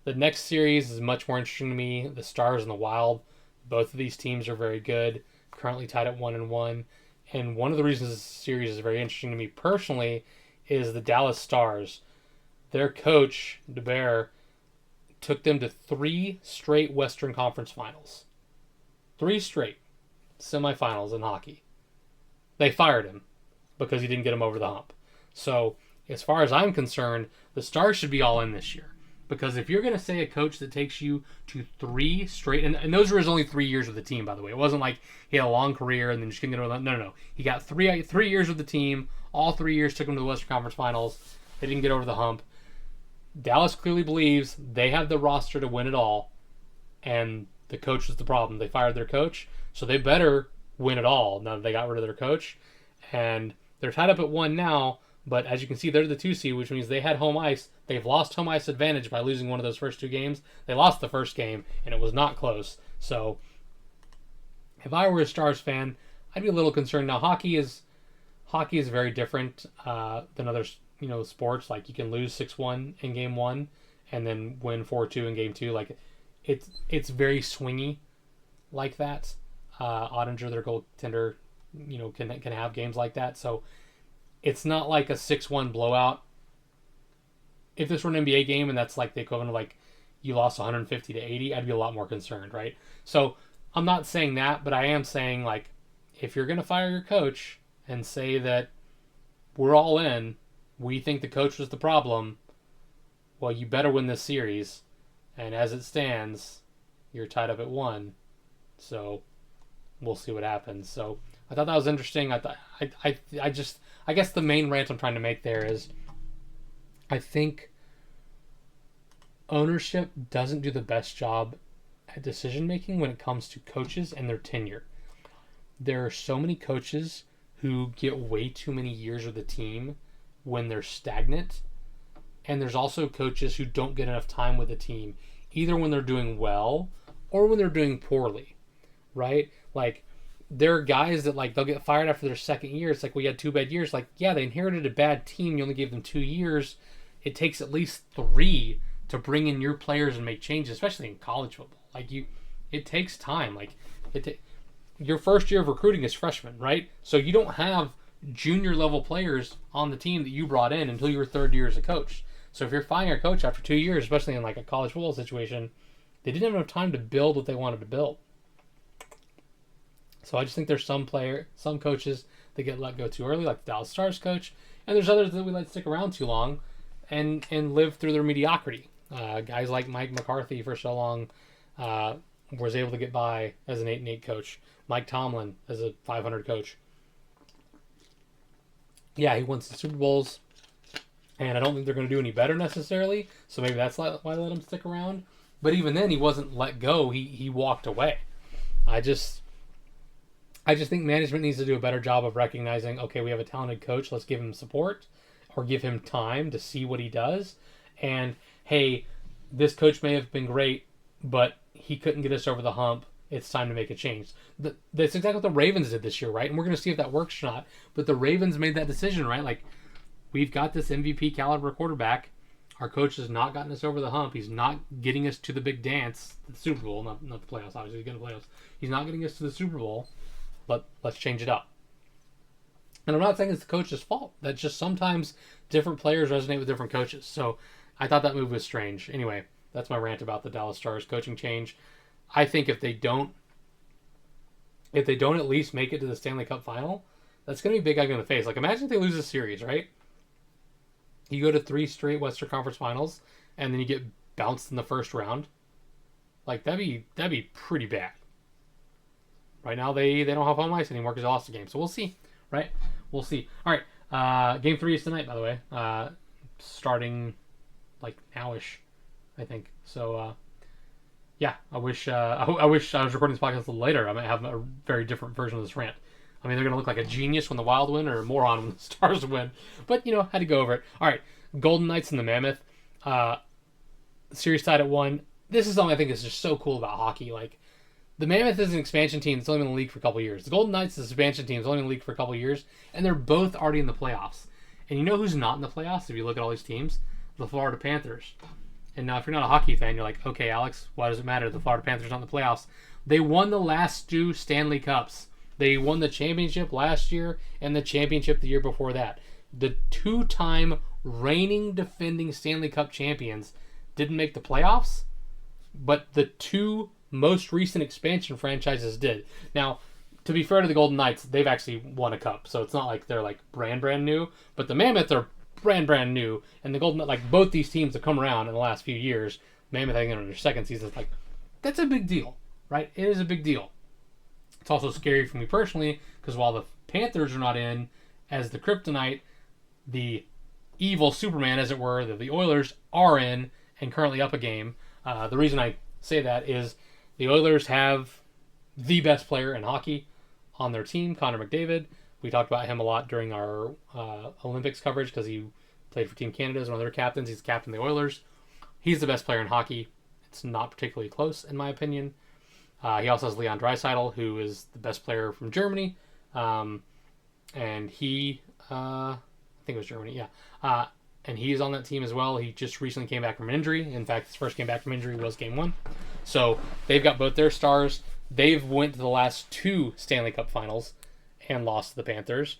The next series is much more interesting to me. The Stars and the Wild. Both of these teams are very good. Currently tied at 1-1. And one of the reasons this series is very interesting to me personally is the Dallas Stars. Their coach, DeBear, took them to 3 straight Western Conference Finals. 3 straight semifinals in hockey. They fired him because he didn't get them over the hump. So, as far as I'm concerned, the Stars should be all in this year. Because if you're going to say a coach that takes you to 3 straight, and those were his only 3 years with the team, by the way. It wasn't like he had a long career and then just couldn't get over that. No. He got 3 years with the team. All 3 years took him to the Western Conference Finals. They didn't get over the hump. Dallas clearly believes they have the roster to win it all, and the coach was the problem. They fired their coach, so they better win it all now that they got rid of their coach. And they're tied up at 1 now, but as you can see, they're the 2 seed, which means they had home ice. They've lost home ice advantage by losing one of those first 2 games. They lost the first game, and it was not close. So if I were a Stars fan, I'd be a little concerned. Now, hockey is very different than other sports. Like, you can lose 6-1 in game 1 and then win 4-2 in game 2. Like, it's very swingy like that. Ottinger, their goaltender, can have games like that. So it's not like a 6-1 blowout if this were an NBA game and that's like the equivalent of like you lost 150 to 80, I'd be a lot more concerned, right? So I'm not saying that, but I am saying like if you're going to fire your coach and say that we're all in, we think the coach was the problem, well, you better win this series. And as it stands, you're tied up at 1. So we'll see what happens. So I thought that was interesting. I guess the main rant I'm trying to make there is I think ownership doesn't do the best job at decision making when it comes to coaches and their tenure. There are so many coaches who get way too many years with the team when they're stagnant, and there's also coaches who don't get enough time with the team, either when they're doing well or when they're doing poorly, right? Like, there are guys that, like, they'll get fired after their second year. It's like, we had 2 bad years. Like, yeah, they inherited a bad team. You only gave them 2 years. It takes at least 3 to bring in your players and make changes, especially in college football. Like, it takes time. Like, your first year of recruiting is freshman, right? So you don't have junior level players on the team that you brought in until your 3rd year as a coach. So if you're firing a coach after 2 years, especially in like a college football situation, they didn't have enough time to build what they wanted to build. So I just think there's some coaches that get let go too early, like the Dallas Stars coach, and there's others that we let stick around too long and live through their mediocrity. Guys like Mike McCarthy for so long was able to get by as an 8-8 coach. Mike Tomlin as a 500 coach. Yeah, he won some Super Bowls, and I don't think they're going to do any better necessarily, so maybe that's why they let him stick around. But even then, he wasn't let go. He walked away. I just think management needs to do a better job of recognizing, okay, we have a talented coach, let's give him support or give him time to see what he does. And, hey, this coach may have been great, but he couldn't get us over the hump. It's time to make a change. That's exactly what the Ravens did this year, right? And we're going to see if that works or not. But the Ravens made that decision, right? Like, we've got this MVP caliber quarterback. Our coach has not gotten us over the hump. He's not getting us to the big dance, the Super Bowl, not the playoffs, obviously. He's getting the playoffs. He's not getting us to the Super Bowl. Let's change it up. And I'm not saying it's the coach's fault. That's just sometimes different players resonate with different coaches. So I thought that move was strange. Anyway, that's my rant about the Dallas Stars coaching change. I think if they don't at least make it to the Stanley Cup final, that's going to be a big egg in the face. Like, imagine if they lose a series, right? You go to 3 straight Western Conference Finals, and then you get bounced in the first round. Like, that'd be pretty bad. Right now, they don't have home ice anymore because they lost the game. So we'll see, right? We'll see. All right, Game 3 is tonight, by the way. Starting, like, nowish, I think. So, yeah, I wish I was recording this podcast a little later. I might have a very different version of this rant. I mean, they're going to look like a genius when the Wild win or a moron when the Stars win. But, had to go over it. All right, Golden Knights and the Mammoth. Series tied at 1. This is something I think is just so cool about hockey. Like, the Mammoth is an expansion team that's only been in the league for a couple years. The Golden Knights is an expansion team that's only been in the league for a couple years. And they're both already in the playoffs. And you know who's not in the playoffs if you look at all these teams? The Florida Panthers. And now if you're not a hockey fan, you're like, okay, Alex, why does it matter? The Florida Panthers aren't in the playoffs. They won the last 2 Stanley Cups. They won the championship last year and the championship the year before that. The 2-time reigning defending Stanley Cup champions didn't make the playoffs, but the 2 most recent expansion franchises did. Now, to be fair to the Golden Knights, they've actually won a cup, so it's not like they're like brand new, but the Mammoth are brand new, and the Golden, like, both these teams have come around in the last few years. Mammoth, I think, in their second season, like, that's a big deal, right? It is a big deal. It's also scary for me personally, because while the Panthers are not in as the kryptonite, the evil Superman, as it were, the Oilers are in and currently up a game. The reason I say that is the Oilers have the best player in hockey on their team, Connor McDavid. We talked about him a lot during our Olympics coverage because he played for Team Canada as one of their captains. He's the captain of the Oilers. He's the best player in hockey. It's not particularly close, in my opinion. He also has Leon Draisaitl, who is the best player from Germany. And he, I think it was Germany, yeah. And he's on that team as well. He just recently came back from an injury. In fact, his first game back from injury was Game 1. So they've got both their stars. They've went to the last 2 Stanley Cup finals and lost to the Panthers.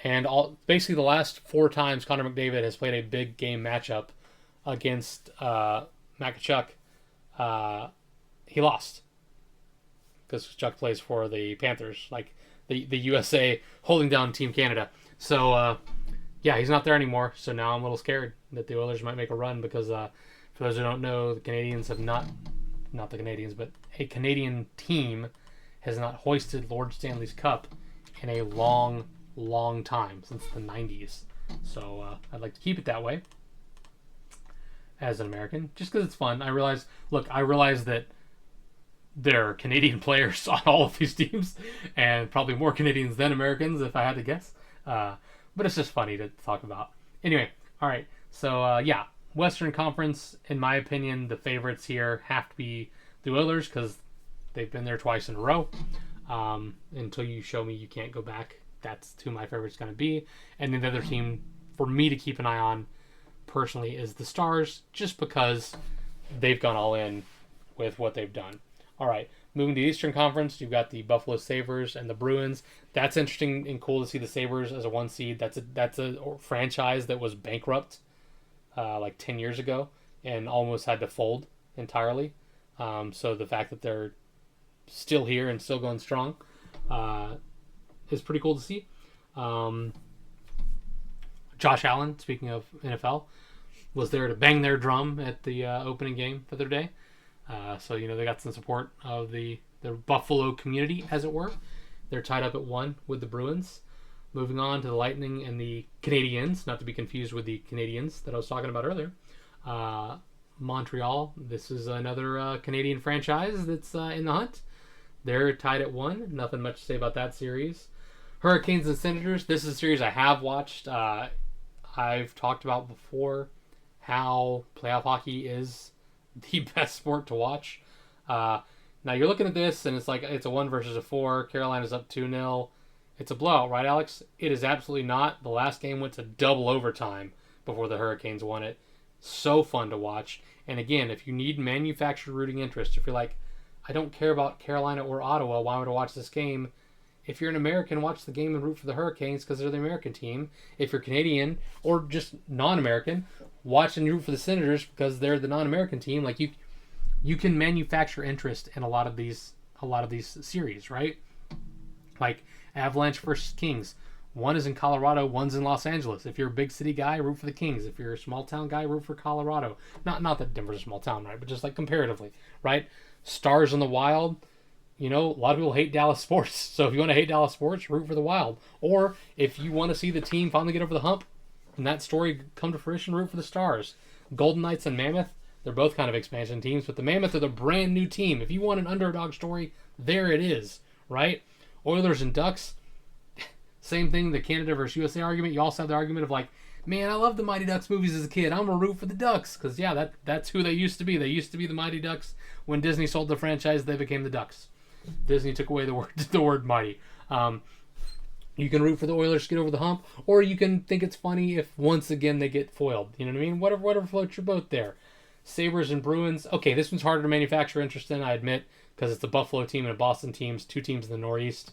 And basically the last 4 times Connor McDavid has played a big game matchup, against Makachuk, he lost because Chuck plays for the Panthers, like the USA holding down Team Canada. So yeah, he's not there anymore. So now I'm a little scared that the Oilers might make a run because for those who don't know, the Canadians have not the Canadians, but a Canadian team has not hoisted Lord Stanley's Cup in a long, long time, since the 90s. So I'd like to keep it that way as an American, just because it's fun. I realize that there are Canadian players on all of these teams, and probably more Canadians than Americans, if I had to guess. But it's just funny to talk about. Anyway, all right. So, yeah, Western Conference, in my opinion, the favorites here have to be the Oilers because they've been there twice in a row. Until you show me you can't go back, that's who my favorite's going to be. And then the other team for me to keep an eye on personally is the Stars, just because they've gone all in with what they've done. All right, moving to the Eastern Conference, you've got the Buffalo Sabres and the Bruins. That's interesting and cool to see the Sabres as a 1 seed. That's a franchise that was bankrupt like 10 years ago and almost had to fold entirely. So the fact that they're still here and still going strong is pretty cool to see. Josh Allen, speaking of NFL, was there to bang their drum at the opening game for their day. So, they got some support of the Buffalo community, as it were. They're tied up at 1 with the Bruins. Moving on to the Lightning and the Canadiens, not to be confused with the Canadians that I was talking about earlier. Montreal, this is another Canadian franchise that's in the hunt. They're tied at 1. Nothing much to say about that series. Hurricanes and Senators, this is a series I have watched. I've talked about before how playoff hockey is the best sport to watch. Now you're looking at this and it's like it's a 1 versus a 4. Carolina's up 2-0. It's a blowout, right, Alex? It is absolutely not. The last game went to double overtime before the Hurricanes won it. So fun to watch. And again, if you need manufactured rooting interest, if you're like, I don't care about Carolina or Ottawa, why would I watch this game? If you're an American, watch the game and root for the Hurricanes because they're the American team. If you're Canadian or just non-American, watch and root for the Senators because they're the non-American team. Like you can manufacture interest in a lot of these series, right? Like Avalanche versus Kings. One is in Colorado, one's in Los Angeles. If you're a big city guy, root for the Kings. If you're a small town guy, root for Colorado. Not that Denver's a small town, right? But just like comparatively, right? Stars in the Wild. A lot of people hate Dallas sports. So if you want to hate Dallas sports, root for the Wild. Or if you want to see the team finally get over the hump and that story come to fruition, root for the Stars. Golden Knights and Mammoth, they're both kind of expansion teams, but the Mammoth are the brand new team. If you want an underdog story, there it is, right? Oilers and Ducks, same thing, the Canada versus USA argument. You also have the argument of like, man, I love the Mighty Ducks movies as a kid. I'm going to root for the Ducks because, yeah, that's who they used to be. They used to be the Mighty Ducks. When Disney sold the franchise, they became the Ducks. Disney took away the word mighty. You can root for the Oilers to get over the hump, or you can think it's funny if once again they get foiled. You know what I mean? Whatever floats your boat there. Sabres and Bruins. Okay, this one's harder to manufacture interest in, I admit, because it's a Buffalo team and a Boston team, 2 teams in the Northeast.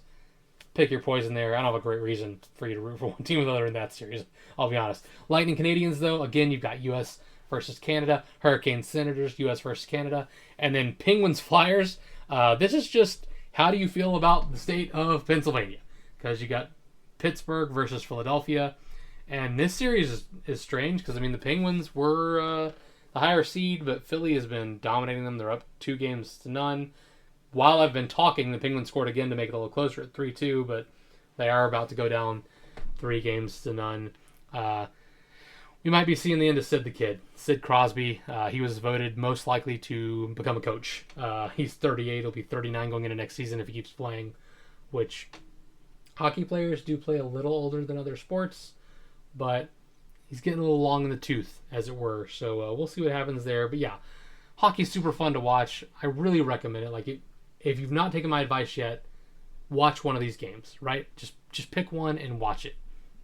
Pick your poison there. I don't have a great reason for you to root for one team other in that series, I'll be honest. Lightning Canadians, though, again, you've got U.S. versus Canada. Hurricanes Senators, U.S. versus Canada. And then Penguins Flyers. This is just, how do you feel about the state of Pennsylvania? Because you got Pittsburgh versus Philadelphia. And this series is strange because, the Penguins were the higher seed, but Philly has been dominating them. They're up 2-0. While I've been talking, the Penguins scored again to make it a little closer at 3-2, but they are about to go down 3-0. We might be seeing the end of Sid the Kid. Sid Crosby, he was voted most likely to become a coach. He's 38. He'll be 39 going into next season if he keeps playing, which hockey players do play a little older than other sports, but he's getting a little long in the tooth, as it were. So we'll see what happens there. But yeah, hockey's super fun to watch. I really recommend it. Like, if you've not taken my advice yet, watch one of these games, right? Just pick one and watch it.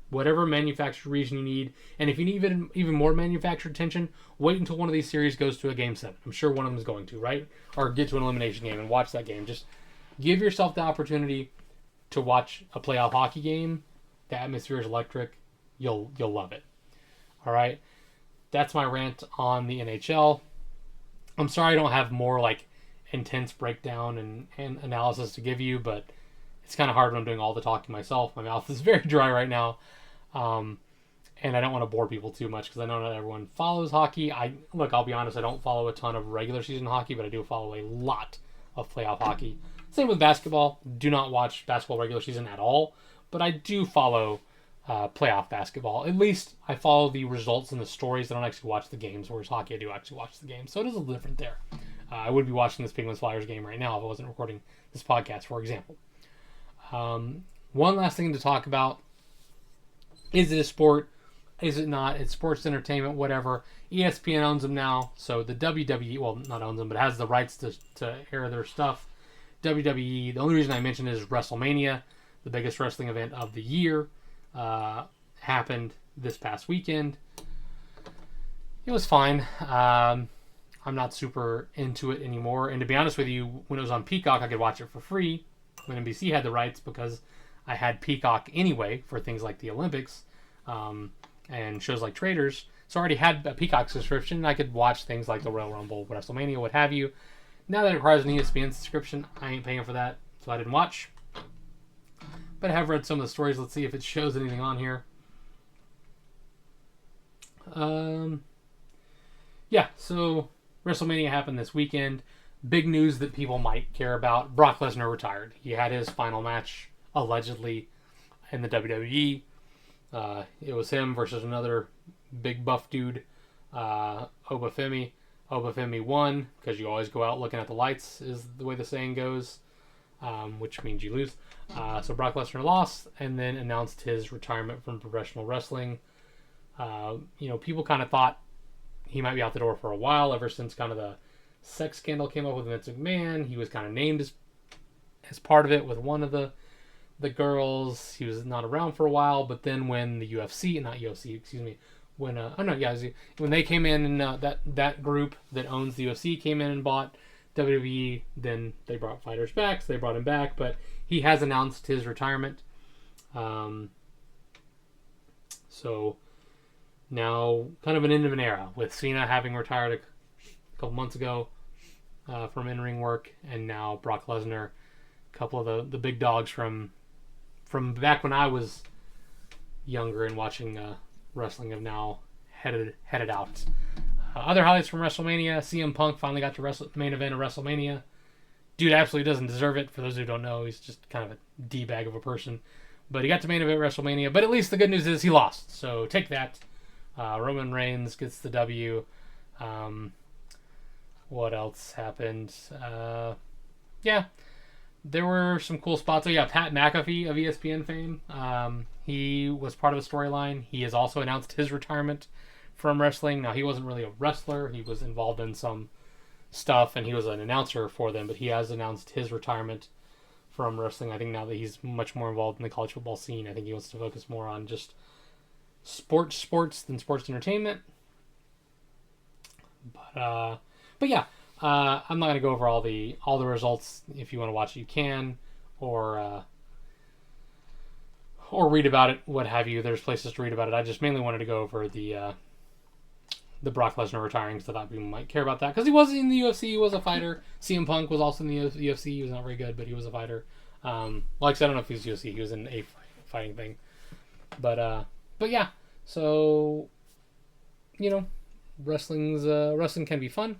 Whatever manufactured reason you need. And if you need even more manufactured tension, wait until one of these series goes to a game 7. I'm sure one of them is going to, right? Or get to an elimination game and watch that game. Just give yourself the opportunity to watch a playoff hockey game. The atmosphere is electric. You'll love it. All right. that's my rant on the NHL. I'm sorry I don't have more like intense breakdown and analysis to give you, but it's kind of hard when I'm doing all the talking myself. My mouth is very dry right now. And I don't want to bore people too much because I know not everyone follows hockey. I'll be honest, I don't follow a ton of regular season hockey, but I do follow a lot of playoff hockey. Same with basketball. Do not watch basketball regular season at all, but I do follow playoff basketball. At least I follow the results and the stories. I don't actually watch the games, whereas hockey I do actually watch the games. So it is a little different there. I would be watching this Penguins Flyers game right now if I wasn't recording this podcast, for example. One last thing to talk about. Is it a sport? Is it not? It's sports entertainment, whatever. ESPN owns them now, so the WWE, well, not owns them, but has the rights to air their stuff. WWE, the only reason I mention is WrestleMania, the biggest wrestling event of the year, happened this past weekend. It was fine. I'm not super into it anymore, and to be honest with you, when it was on Peacock, I could watch it for free when NBC had the rights because I had Peacock anyway for things like the Olympics. And shows like Traders. So I already had a Peacock subscription, and I could watch things like the Royal Rumble, Wrestlemania, what have you. Now that it requires an ESPN subscription, I ain't paying for that, so I didn't watch. But I have read some of the stories. Let's see if it shows anything on here. Yeah, so WrestleMania happened this weekend. Big news that people might care about. Brock Lesnar retired. He had his final match, allegedly, in the WWE. It was him versus another big buff dude, Obafemi. Obafemi won because you always go out looking at the lights, is the way the saying goes, which means you lose. So Brock Lesnar lost and then announced his retirement from professional wrestling. People kind of thought he might be out the door for a while ever since kind of the sex scandal came up with Vince McMahon. He was kind of named as part of it with one of the girls. He was not around for a while, but then when the when they came in and that group that owns the UFC came in and bought WWE, then they brought fighters back, so they brought him back, but he has announced his retirement. So now kind of an end of an era with Cena having retired a couple months ago from in-ring work, and now Brock Lesnar, a couple of the big dogs from back when I was younger and watching wrestling have now headed out. Other highlights from WrestleMania: CM Punk finally got to main event of WrestleMania. Dude absolutely doesn't deserve it. For those who don't know, he's just kind of a D-bag of a person. But he got to main event WrestleMania. But at least the good news is he lost. So take that. Roman Reigns gets the W. What else happened? Yeah. There were some cool spots. So yeah, Pat McAfee of ESPN fame. He was part of a storyline. He has also announced his retirement from wrestling. Now, he wasn't really a wrestler. He was involved in some stuff, and he was an announcer for them. But he has announced his retirement from wrestling. I think now that he's much more involved in the college football scene, I think he wants to focus more on just sports than sports entertainment. But yeah. I'm not going to go over all the results. If you want to watch it, you can, or read about it, what have you. There's places to read about it. I just mainly wanted to go over the Brock Lesnar retiring, because I thought people might care about that, because he was in the UFC. He was a fighter. CM Punk was also in the UFC. He was not very good, but he was a fighter. Like I said, I don't know if he was UFC. He was in a fighting thing. But yeah. So wrestling can be fun.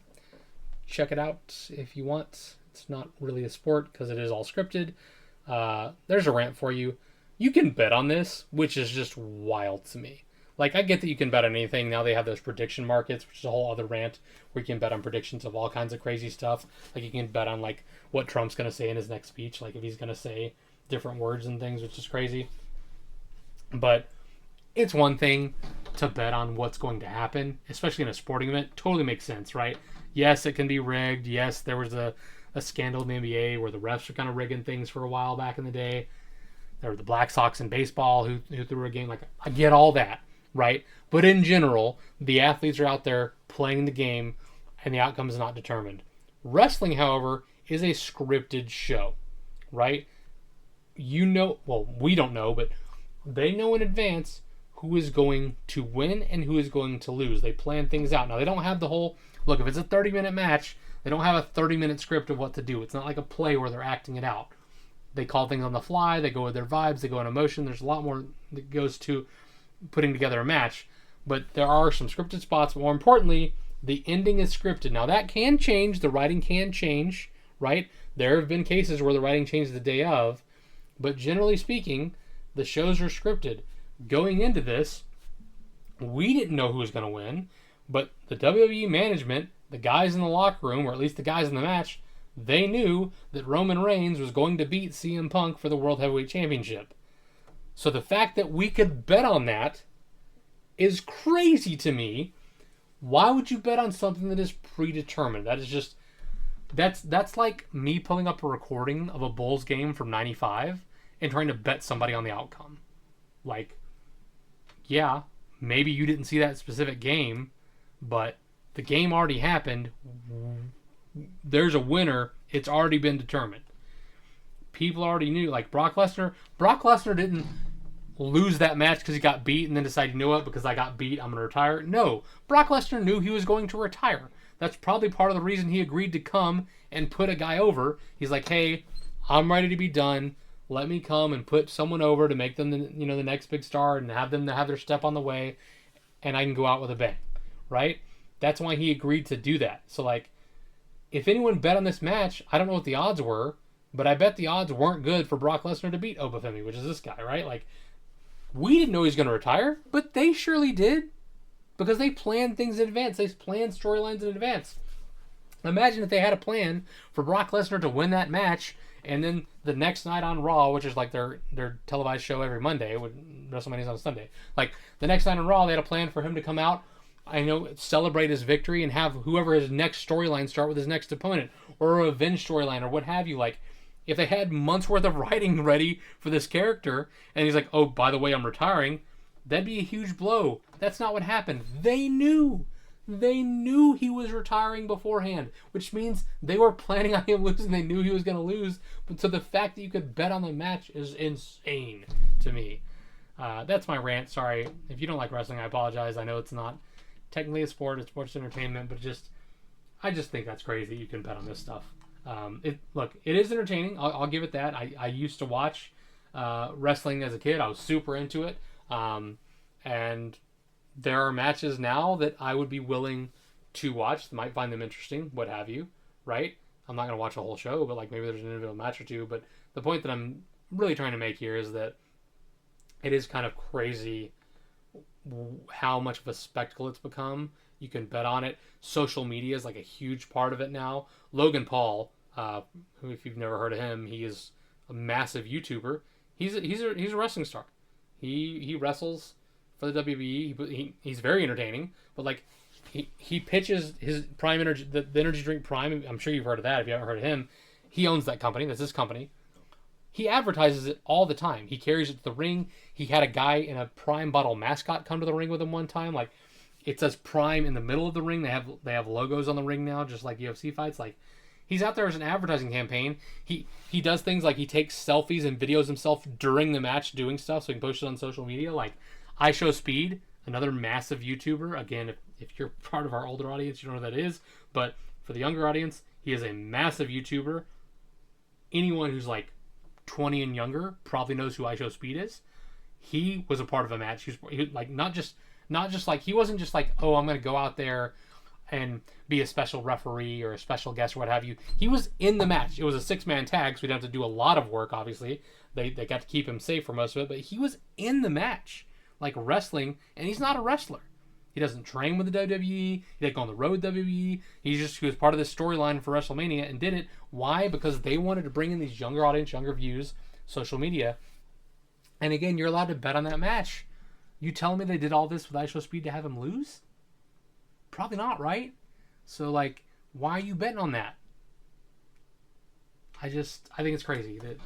Check it out if you want. It's not really a sport because it is all scripted. There's a rant for you. You can bet on this, which is just wild to me. Like, I get that you can bet on anything. Now they have those prediction markets, which is a whole other rant, where you can bet on predictions of all kinds of crazy stuff. Like, you can bet on, like, what Trump's going to say in his next speech. Like, if he's going to say different words and things, which is crazy. But it's one thing to bet on what's going to happen, especially in a sporting event. Totally makes sense, right? Yes, it can be rigged. Yes, there was a scandal in the NBA where the refs were kind of rigging things for a while back in the day. There were the Black Sox in baseball who threw a game. Like, I get all that, right? But in general, the athletes are out there playing the game, and the outcome is not determined. Wrestling, however, is a scripted show, right? We don't know, but they know in advance who is going to win and who is going to lose. They plan things out. Now, they don't have the whole... Look, if it's a 30-minute match, they don't have a 30-minute script of what to do. It's not like a play where they're acting it out. They call things on the fly. They go with their vibes. They go on emotion. There's a lot more that goes to putting together a match. But there are some scripted spots. More importantly, the ending is scripted. Now, that can change. The writing can change, right? There have been cases where the writing changed the day of. But generally speaking, the shows are scripted. Going into this, we didn't know who was going to win. But the WWE management, the guys in the locker room, or at least the guys in the match, they knew that Roman Reigns was going to beat CM Punk for the World Heavyweight Championship. So the fact that we could bet on that is crazy to me. Why would you bet on something that is predetermined? That is just... That's like me pulling up a recording of a Bulls game from 95 and trying to bet somebody on the outcome. Like, yeah, maybe you didn't see that specific game, but the game already happened. There's a winner. It's already been determined. People already knew. Like Brock Lesnar didn't lose that match because he got beat and then decide, you know what, because I got beat, I'm going to retire. No, Brock Lesnar knew he was going to retire. That's probably part of the reason he agreed to come and put a guy over. He's like, hey, I'm ready to be done. Let me come and put someone over to make them the next big star and have them to have their step on the way, and I can go out with a bang, right? That's why he agreed to do that. So, like, if anyone bet on this match, I don't know what the odds were, but I bet the odds weren't good for Brock Lesnar to beat Obafemi, which is this guy, right? Like, we didn't know he was going to retire, but they surely did. Because they planned things in advance. They planned storylines in advance. Imagine if they had a plan for Brock Lesnar to win that match, and then the next night on Raw, which is like their televised show every Monday, WrestleMania's on Sunday. Like, the next night on Raw, they had a plan for him to come out, celebrate his victory, and have whoever his next storyline start with his next opponent, or a revenge storyline, or what have you. Like, if they had months worth of writing ready for this character, and he's like, oh, by the way, I'm retiring, that'd be a huge blow. That's not what happened. They knew he was retiring beforehand, which means they were planning on him losing. They knew he was going to lose. But so the fact that you could bet on the match is insane to me. That's my rant. Sorry. If you don't like wrestling, I apologize. I know it's not technically a sport. It's sports entertainment. But I just think that's crazy. You can bet on this stuff. It is entertaining. I'll give it that. I used to watch wrestling as a kid. I was super into it. And there are matches now that I would be willing to watch. Might find them interesting, what have you, right? I'm not going to watch a whole show, but like maybe there's an individual match or two. But the point that I'm really trying to make here is that it is kind of crazy how much of a spectacle it's become. You can bet on it. Social media is like a huge part of it now. Logan Paul, who, if you've never heard of him, he is a massive YouTuber. He's a wrestling star. He wrestles for the WWE. He's very entertaining, but like he pitches his Prime Energy, the energy drink Prime. I'm sure you've heard of that. If you haven't heard of him, he owns that company. That's his company. He advertises it all the time. He carries it to the ring. He had a guy in a Prime bottle mascot come to the ring with him one time. Like, it says Prime in the middle of the ring. They have logos on the ring now, just like UFC fights. Like, he's out there as an advertising campaign. He does things like he takes selfies and videos himself during the match doing stuff so he can post it on social media. Like, I Show Speed, another massive YouTuber. Again, if you're part of our older audience, you don't know who that is. But for the younger audience, he is a massive YouTuber. Anyone who's like 20 and younger probably knows who I Show Speed is. He was a part of a match. He like not just like, he wasn't just like, oh, I'm going to go out there and be a special referee or a special guest or what have you. He was in the match. It was a 6-man tag, so we'd have to do a lot of work, obviously. They got to keep him safe for most of it, but he was in the match, like wrestling, and he's not a wrestler. He doesn't train with the WWE. He didn't go on the road with WWE. He was part of this storyline for WrestleMania and did it. Why? Because they wanted to bring in these younger audience, younger views, social media. And again, you're allowed to bet on that match. You telling me they did all this with I Show Speed to have him lose? Probably not, right? So, like, why are you betting on that? I think it's crazy that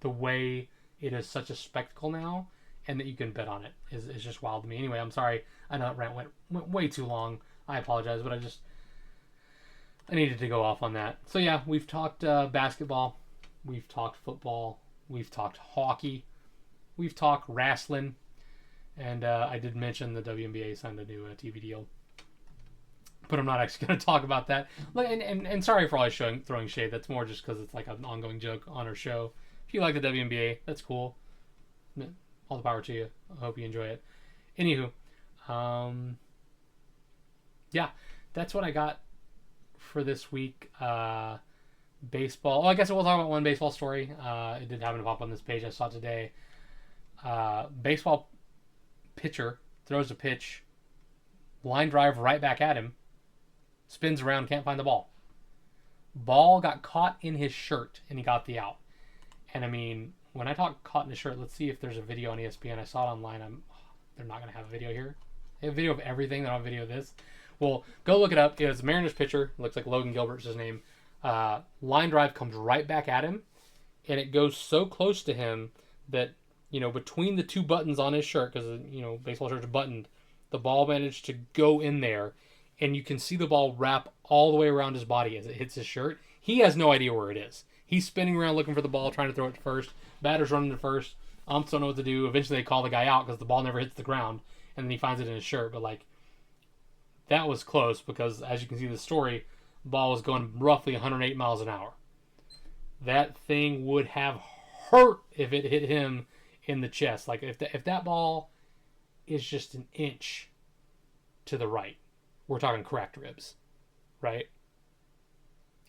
the way it is such a spectacle now and that you can bet on it is just wild to me. Anyway, I'm sorry. I know that rant went way too long. I apologize, but I needed to go off on that. So, yeah, we've talked basketball. We've talked football. We've talked hockey. We've talked wrestling. And I did mention the WNBA signed a new TV deal. But I'm not actually going to talk about that. And sorry for always throwing shade. That's more just because it's like an ongoing joke on our show. If you like the WNBA, that's cool. All the power to you. I hope you enjoy it. Anywho, yeah, that's what I got for this week. Baseball. Oh, I guess we'll talk about one baseball story. It did happen to pop on this page I saw today. Baseball pitcher throws a pitch, line drive right back at him, spins around, can't find the ball. Ball got caught in his shirt, and he got the out. And I mean, when I talk caught in his shirt, let's see if there's a video on ESPN. I saw it online. They're not going to have a video here. They have a video of everything. They don't have a video of this. Well, go look it up. It was a Mariners pitcher. Looks like Logan Gilbert's his name. Line drive comes right back at him, and it goes so close to him that, between the two buttons on his shirt, because, baseball shirts are buttoned, the ball managed to go in there, and you can see the ball wrap all the way around his body as it hits his shirt. He has no idea where it is. He's spinning around looking for the ball, trying to throw it to first. Batter's running to first. Umps don't know what to do. Eventually they call the guy out because the ball never hits the ground, and then he finds it in his shirt. But, that was close because, as you can see in the story, the ball was going roughly 108 miles an hour. That thing would have hurt if it hit him in the chest. If that ball is just an inch to the right, we're talking cracked ribs, right?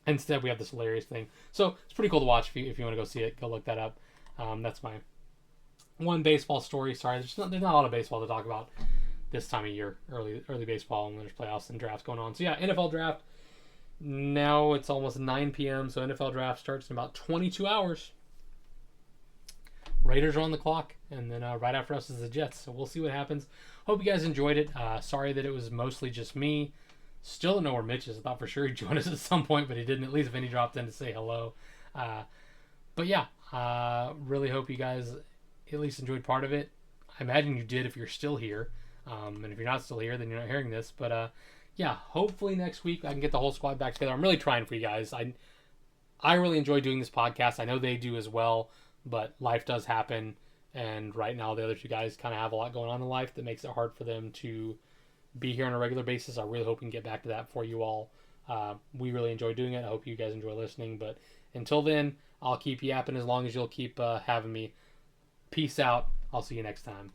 Instead, we have this hilarious thing. So it's pretty cool to watch. If you want to go see it, go look that up. That's my one baseball story. Sorry, there's not a lot of baseball to talk about this time of year. Early baseball, and there's playoffs and drafts going on. So yeah, NFL draft. Now it's almost 9 p.m. So NFL draft starts in about 22 hours. Raiders are on the clock, and then right after us is the Jets. So we'll see what happens. Hope you guys enjoyed it. Sorry that it was mostly just me. Still don't know where Mitch is. I thought for sure he'd join us at some point, but he didn't. At least Vinny dropped in to say hello. But yeah, really hope you guys at least enjoyed part of it. I imagine you did if you're still here. And if you're not still here, then you're not hearing this. But yeah, hopefully next week I can get the whole squad back together. I'm really trying for you guys. I really enjoy doing this podcast. I know they do as well, but life does happen. And right now the other two guys kind of have a lot going on in life that makes it hard for them to be here on a regular basis. I really hope we can get back to that for you all. We really enjoy doing it. I hope you guys enjoy listening. But until then, I'll keep yapping as long as you'll keep having me. Peace out. I'll see you next time.